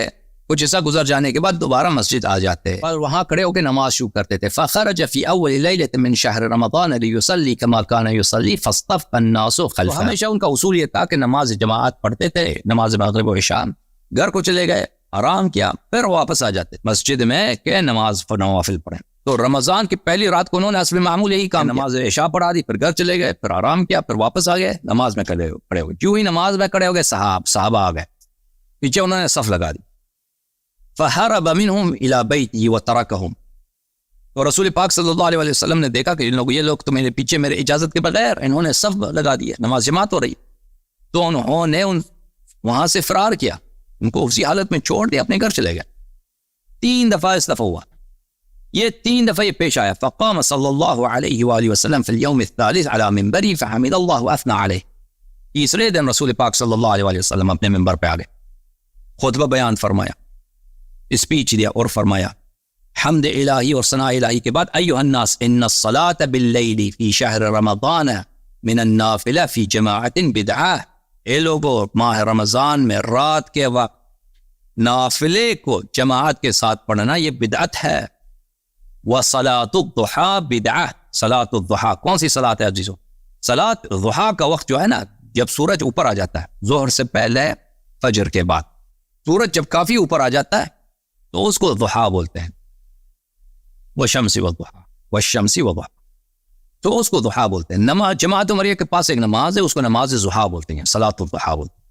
کچھ عرصہ گزر جانے کے بعد دوبارہ مسجد آ جاتے اور وہاں کھڑے ہو کے نماز شروع کرتے تھے۔ فخرج فی اول لیلۃ من شہر رمضان لیصلی کما کان یصلی فاصطف الناس خلفہ، ہمیشہ ان کا اصول یہ تھا کہ نماز جماعت پڑھتے تھے، نماز مغرب و عشاء، گھر کو چلے گئے، آرام کیا، پھر واپس آ جاتے مسجد میں کہ نماز نوافل پڑھیں. تو رمضان کی پہلی رات کو انہوں نے اصل معمول یہی کام، نماز عشاء پڑھا دی، پھر گھر چلے گئے، پھر آرام کیا، پھر واپس آ گئے نماز میں کھڑے ہو گئے. جو ہی نماز میں کھڑے ہو گئے صحابہ آ گئے پیچھے، انہوں نے صف لگا دی. فہرب منہم الی بیتہ وترکہم. تو رسول پاک صلی اللہ علیہ وسلم نے دیکھا کہ یہ لوگ تو میرے پیچھے میرے اجازت کے بغیر انہوں نے صف لگا دی ہے، نماز جماعت ہو رہی. تو انہوں نے وہاں سے فرار کیا، ان کو اسی حالت میں چھوڑ دیا، اپنے گھر چلے گئے. 3 دفعہ اس دفعہ ہوا، یہ 3 دفعہ یہ پیش آیا. فقام صلی اللہ علیہ وآلہ وسلم فی اليوم الثالث علی منبری فحمد اللہ واثنى علیہ. تیسرے دن رسول پاک صلی اللہ علیہ وآلہ وسلم اپنے منبر پہ آ گئے، خطبہ بیان فرمایا، اسپیچ دیا اور فرمایا حمد الہی اور ثناء الہی کے بعد ایھا الناس ان الصلاة باللیل فی شہر رمضان من النافلہ فی جماعت بدعہ. اے لوگو، ماہ رمضان میں رات کے وقت نافلے کو جماعت کے ساتھ پڑھنا یہ بدعت ہے. وصلاۃ الضحیٰ بدعہ. صلاۃ الضحیٰ کون سی صلاۃ ہے عزیزو؟ صلاۃ ضحیٰ کا وقت جو ہے نا، جب سورج اوپر آ جاتا ہے، ظہر سے پہلے فجر کے بعد سورج جب کافی اوپر آ جاتا ہے تو اس کو ضحیٰ بولتے ہیں. والشمس والضحیٰ والشمس والضحیٰ، تو اس کو ضحیٰ بولتے ہیں. نماز جماعت عمریہ کے پاس ایک نماز ہے، اس کو نماز ضحیٰ بولتے ہیں، صلاۃ الضحیٰ بولتے ہیں.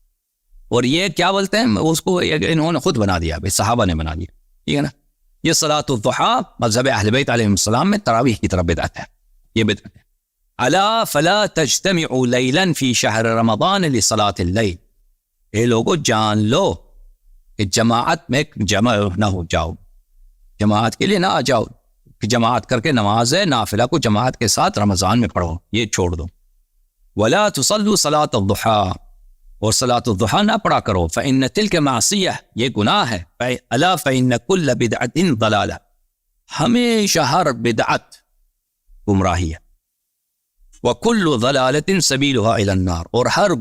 اور یہ کیا بولتے ہیں؟ اس کو انہوں نے خود بنا دیا، صحابہ نے بنا دیا، ٹھیک ہے نا. یہ صلاۃ الضحیٰ مذہب اہل بیت علیہ السلام میں تراویح کی طرف بدعت ہے، یہ بدعت ہے. الا فلا تجتمعوا لیلا فی شہر رمضان لصلاۃ اللیل. اے لوگو جان لو کہ جماعت میں جمع نہ ہو جاؤ، جماعت کے لیے نہ آ جاؤ کہ جماعت کر کے نماز نافلہ کو جماعت کے ساتھ رمضان میں پڑھو، یہ چھوڑ دو. ولا تصلوا صلاۃ الضحیٰ، اور صلاۃ الضحیٰ نہ پڑھا کرو. فإن تلک معصیہ، یہ گناہ ہے. الا فإن کل بدعت ضلالہ، ہمیشہ ہر بدعت گمراہی ہے. وکل ضلالۃ سبیلها الی النار، اور ہر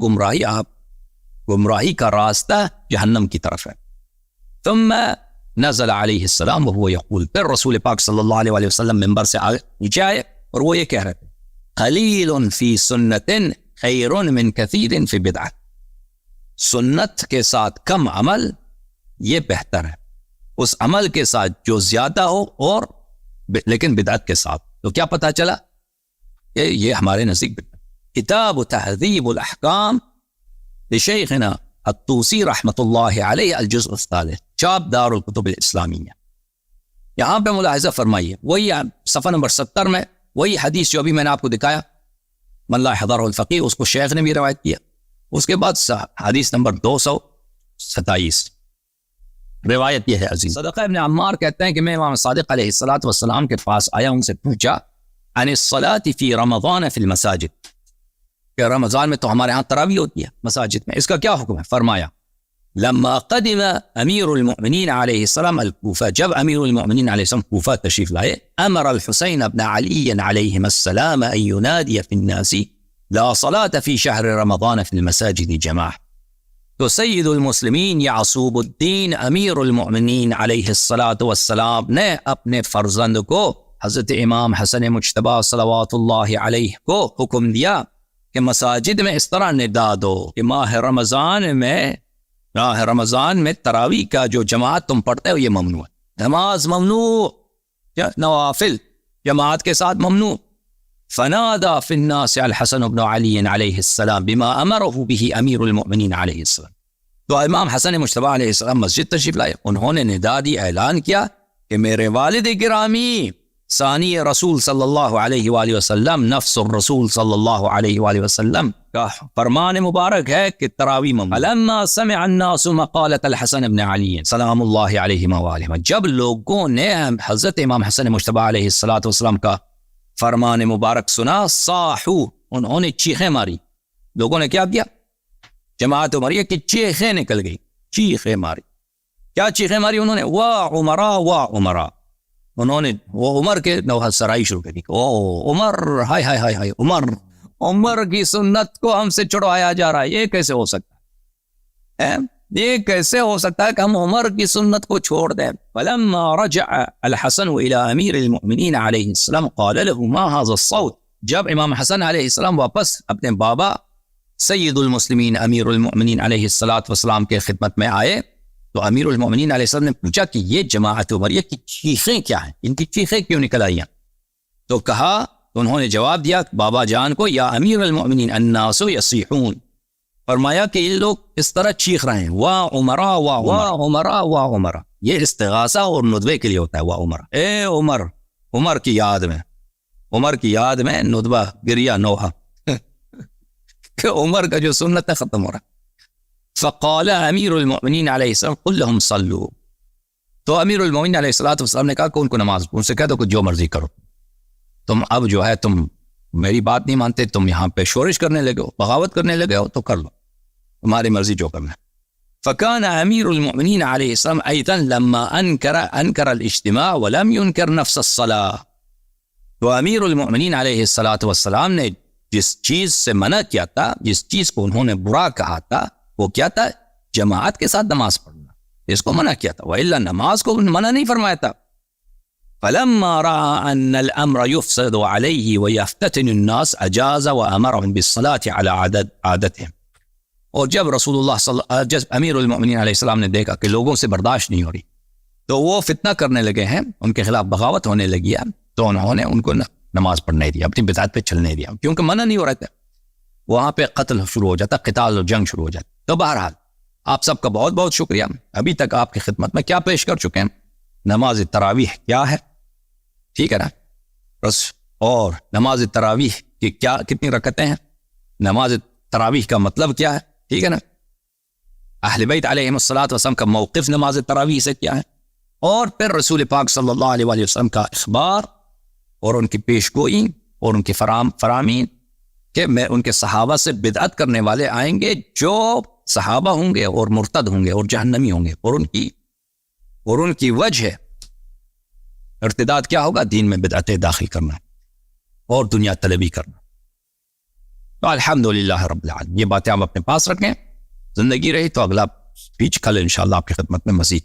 گمراہی کا راستہ جہنم کی طرف ہے. ثم نزل علیہ السلام وهو یقول، پھر رسول پاک صلی اللہ علیہ وآلہ وسلم منبر سے نیچے آئے اور وہ یہ کہہ رہے تھے قلیل فی سنت خیر من کثیر فی بدعہ. سنت کے ساتھ کم عمل یہ بہتر ہے اس عمل کے ساتھ جو زیادہ ہو اور لیکن بدعت کے ساتھ. تو کیا پتہ چلا کہ یہ ہمارے نزدیک بدعت. کتاب تہذیب الاحکام لشیخنا الطوسی رحمۃ اللہ علیہ الجزء الثالث، چاپ دار الکتب الاسلامیہ. یہاں پہ ملاحظہ فرمائیے، وہی صفحہ نمبر 70 میں وہی حدیث جو ابھی میں نے آپ کو دکھایا، من لا يحضره الفقیہ، اس کو شیخ نے بھی روایت کیا. اس کے بعد حدیث نمبر 227 روایت یہ ہے عزیز. صدقہ ابن عمار کہتے ہیں کہ میں امام صادق علیہ الصلاۃ والسلام کے پاس آیا، ان سے پوچھا عن الصلاۃ فی رمضان فی المساجد، کہ رمضان میں تو ہمارے ہاں تراویح ہوتی ہے مساجد میں، اس کا کیا حکم ہے؟ فرمایا لما قدم امیر المؤمنین علیہ السلام الکوفہ، جب امیر المؤمنین علیہ السلام کوفہ تشریف لائے، امر الحسین بن علی علیہم السلام ان ینادی فی الناس لا صلاة فی شہر رمضان فی المساجد جماعہ. تو سید المسلمین یعصوب الدین امیر المؤمنین علیہ الصلاۃ والسلام نے اپنے فرزند کو حضرت امام حسن مجتبی صلوات اللہ علیہ کو حکم دیا کہ مساجد میں اس طرح ندا دو کہ ماہ رمضان میں تراویح کا جو جماعت تم پڑھتے ہو یہ ممنوع ہے، نماز ممنوع، نوافل جماعت کے ساتھ ممنوع. فنادى في الناس الحسن بن علي علیہ السلام بما امره به امیر المؤمنین علیہ السلام. تو امام حسن مجتبی علیہ السلام مسجد تشریف لائے، انہوں نے ندا دی، اعلان کیا کہ میرے والد گرامی ثانی رسول صلی اللہ علیہ وآلہ وسلم، نفس الرسول صلی اللہ علیہ وآلہ وسلم کا فرمان مبارک ہے کہ تراویح ممنوع. فلما سمع الناس مقالة الحسن بن علی سلام اللہ علیہما وآلہما، جب لوگوں نے حضرت امام حسن مجتبی علیہ السلام کا فرمان مبارک سنا، صاحو، انہوں نے چیخیں ماری. لوگوں نے کیا کیا؟ جماعت عمریہ کی چیخیں نکل گئی، چیخیں ماری. کیا چیخیں ماری انہوں نے؟ واہ عمرا واہ عمرا. انہوں نے وہ عمر کے نوحہ سرائی شروع کر دی. او عمر، ہائے ہائے ہائے ہائے، عمر کی سنت کو ہم سے چھڑوایا جا رہا ہے، یہ کیسے ہو سکتا ہے؟ یہ کیسے ہو سکتا ہے کہ ہم عمر کی سنت کو چھوڑ دیں؟ فلما رجع الحسن الى امیر المؤمنین علیہ السلام قال له ما هذا الصوت، جب امام حسن علیہ السلام واپس اپنے بابا سید المسلمین امیر المؤمنین علیہ السلام کے خدمت میں آئے تو امیر المومنین علیہ السلام نے پوچھا کہ یہ جماعت عمریہ کی چیخیں کیا ہیں، ان کی چیخیں کیوں نکل آئی ہیں؟ تو کہا، تو انہوں نے جواب دیا بابا جان کو، یا امیر المومنین الناس یصیحون، فرمایا کہ یہ لوگ اس طرح چیخ رہے ہیں، واہ عمرا واہ عمرا واہ عمرا، یہ استغاثہ اور ندوے کے لیے ہوتا ہے، واہ عمرا، اے عمر، عمر کی یاد میں، عمر کی یاد میں ندوہ گریا نوحہ کہ عمر کا جو سنت ہے ختم ہو رہا۔ فقال امیر المؤمنین علیہ السلام قل لهم صلوا، تو امیر المؤمنین علیہ السلام نے کہا کہ ان کو نماز، ان سے کہہ دو کہ جو مرضی کرو، تم اب جو ہے تم میری بات نہیں مانتے، تم یہاں پہ شورش کرنے لگے ہو، بغاوت کرنے لگے ہو، تو کر لو، تمہاری مرضی جو کرنا ہے۔ فكان امیر المؤمنین علیہ السلام ایضا لما انکر الاجتماع ولم ينکر نفس الصلاة، تو امیر المؤمنین علیہ السلام نے جس چیز سے منع کیا تھا، جس چیز کو انہوں نے برا کہا تھا، وہ کیا تھا؟ جماعت کے ساتھ نماز پڑھنا، اس کو منع کیا تھا، وإلا نماز کو منع نہیں فرمایا تھا۔ فلما رأى أن الأمر يفسد عليه ويفتتن الناس أجاز وأمرهم بالصلاة على عادتهم، اور جب امیر المؤمنین علیہ السلام نے دیکھا کہ لوگوں سے برداشت نہیں ہو رہی، تو وہ فتنہ کرنے لگے ہیں، ان کے خلاف بغاوت ہونے لگی ہے، تو انہوں نے ان کو نماز پڑھنے دیا، اپنی بدعت پہ چلنے دیا، کیونکہ منع نہیں ہو رہا تھا، وہاں پہ قتل شروع ہو جاتا، قتال اور جنگ شروع ہو جاتا۔ تو بہرحال آپ سب کا بہت بہت شکریہ، ابھی تک آپ کی خدمت میں کیا پیش کر چکے ہیں، نماز تراویح کیا ہے، ٹھیک ہے نا، بس، اور نماز تراویح کی کیا کتنی رکعتیں ہیں، نماز تراویح کا مطلب کیا ہے، ٹھیک ہے نا، اہل بیت علیہم الصلوۃ کا موقف نماز تراویح سے کیا ہے، اور پھر رسول پاک صلی اللہ علیہ وآلہ وسلم کا اخبار اور ان کی پیشگوئی اور ان کی فرامین کہ میں ان کے صحابہ سے بدعت کرنے والے آئیں گے جو صحابہ ہوں گے اور مرتد ہوں گے اور جہنمی ہوں گے، اور ان کی وجہ ارتداد کیا ہوگا؟ دین میں بدعتیں داخل کرنا اور دنیا طلبی کرنا۔ تو الحمدللہ رب العالمین، یہ باتیں آپ اپنے پاس رکھیں، زندگی رہی تو اگلا سپیچ کل انشاءاللہ آپ کی خدمت میں مزید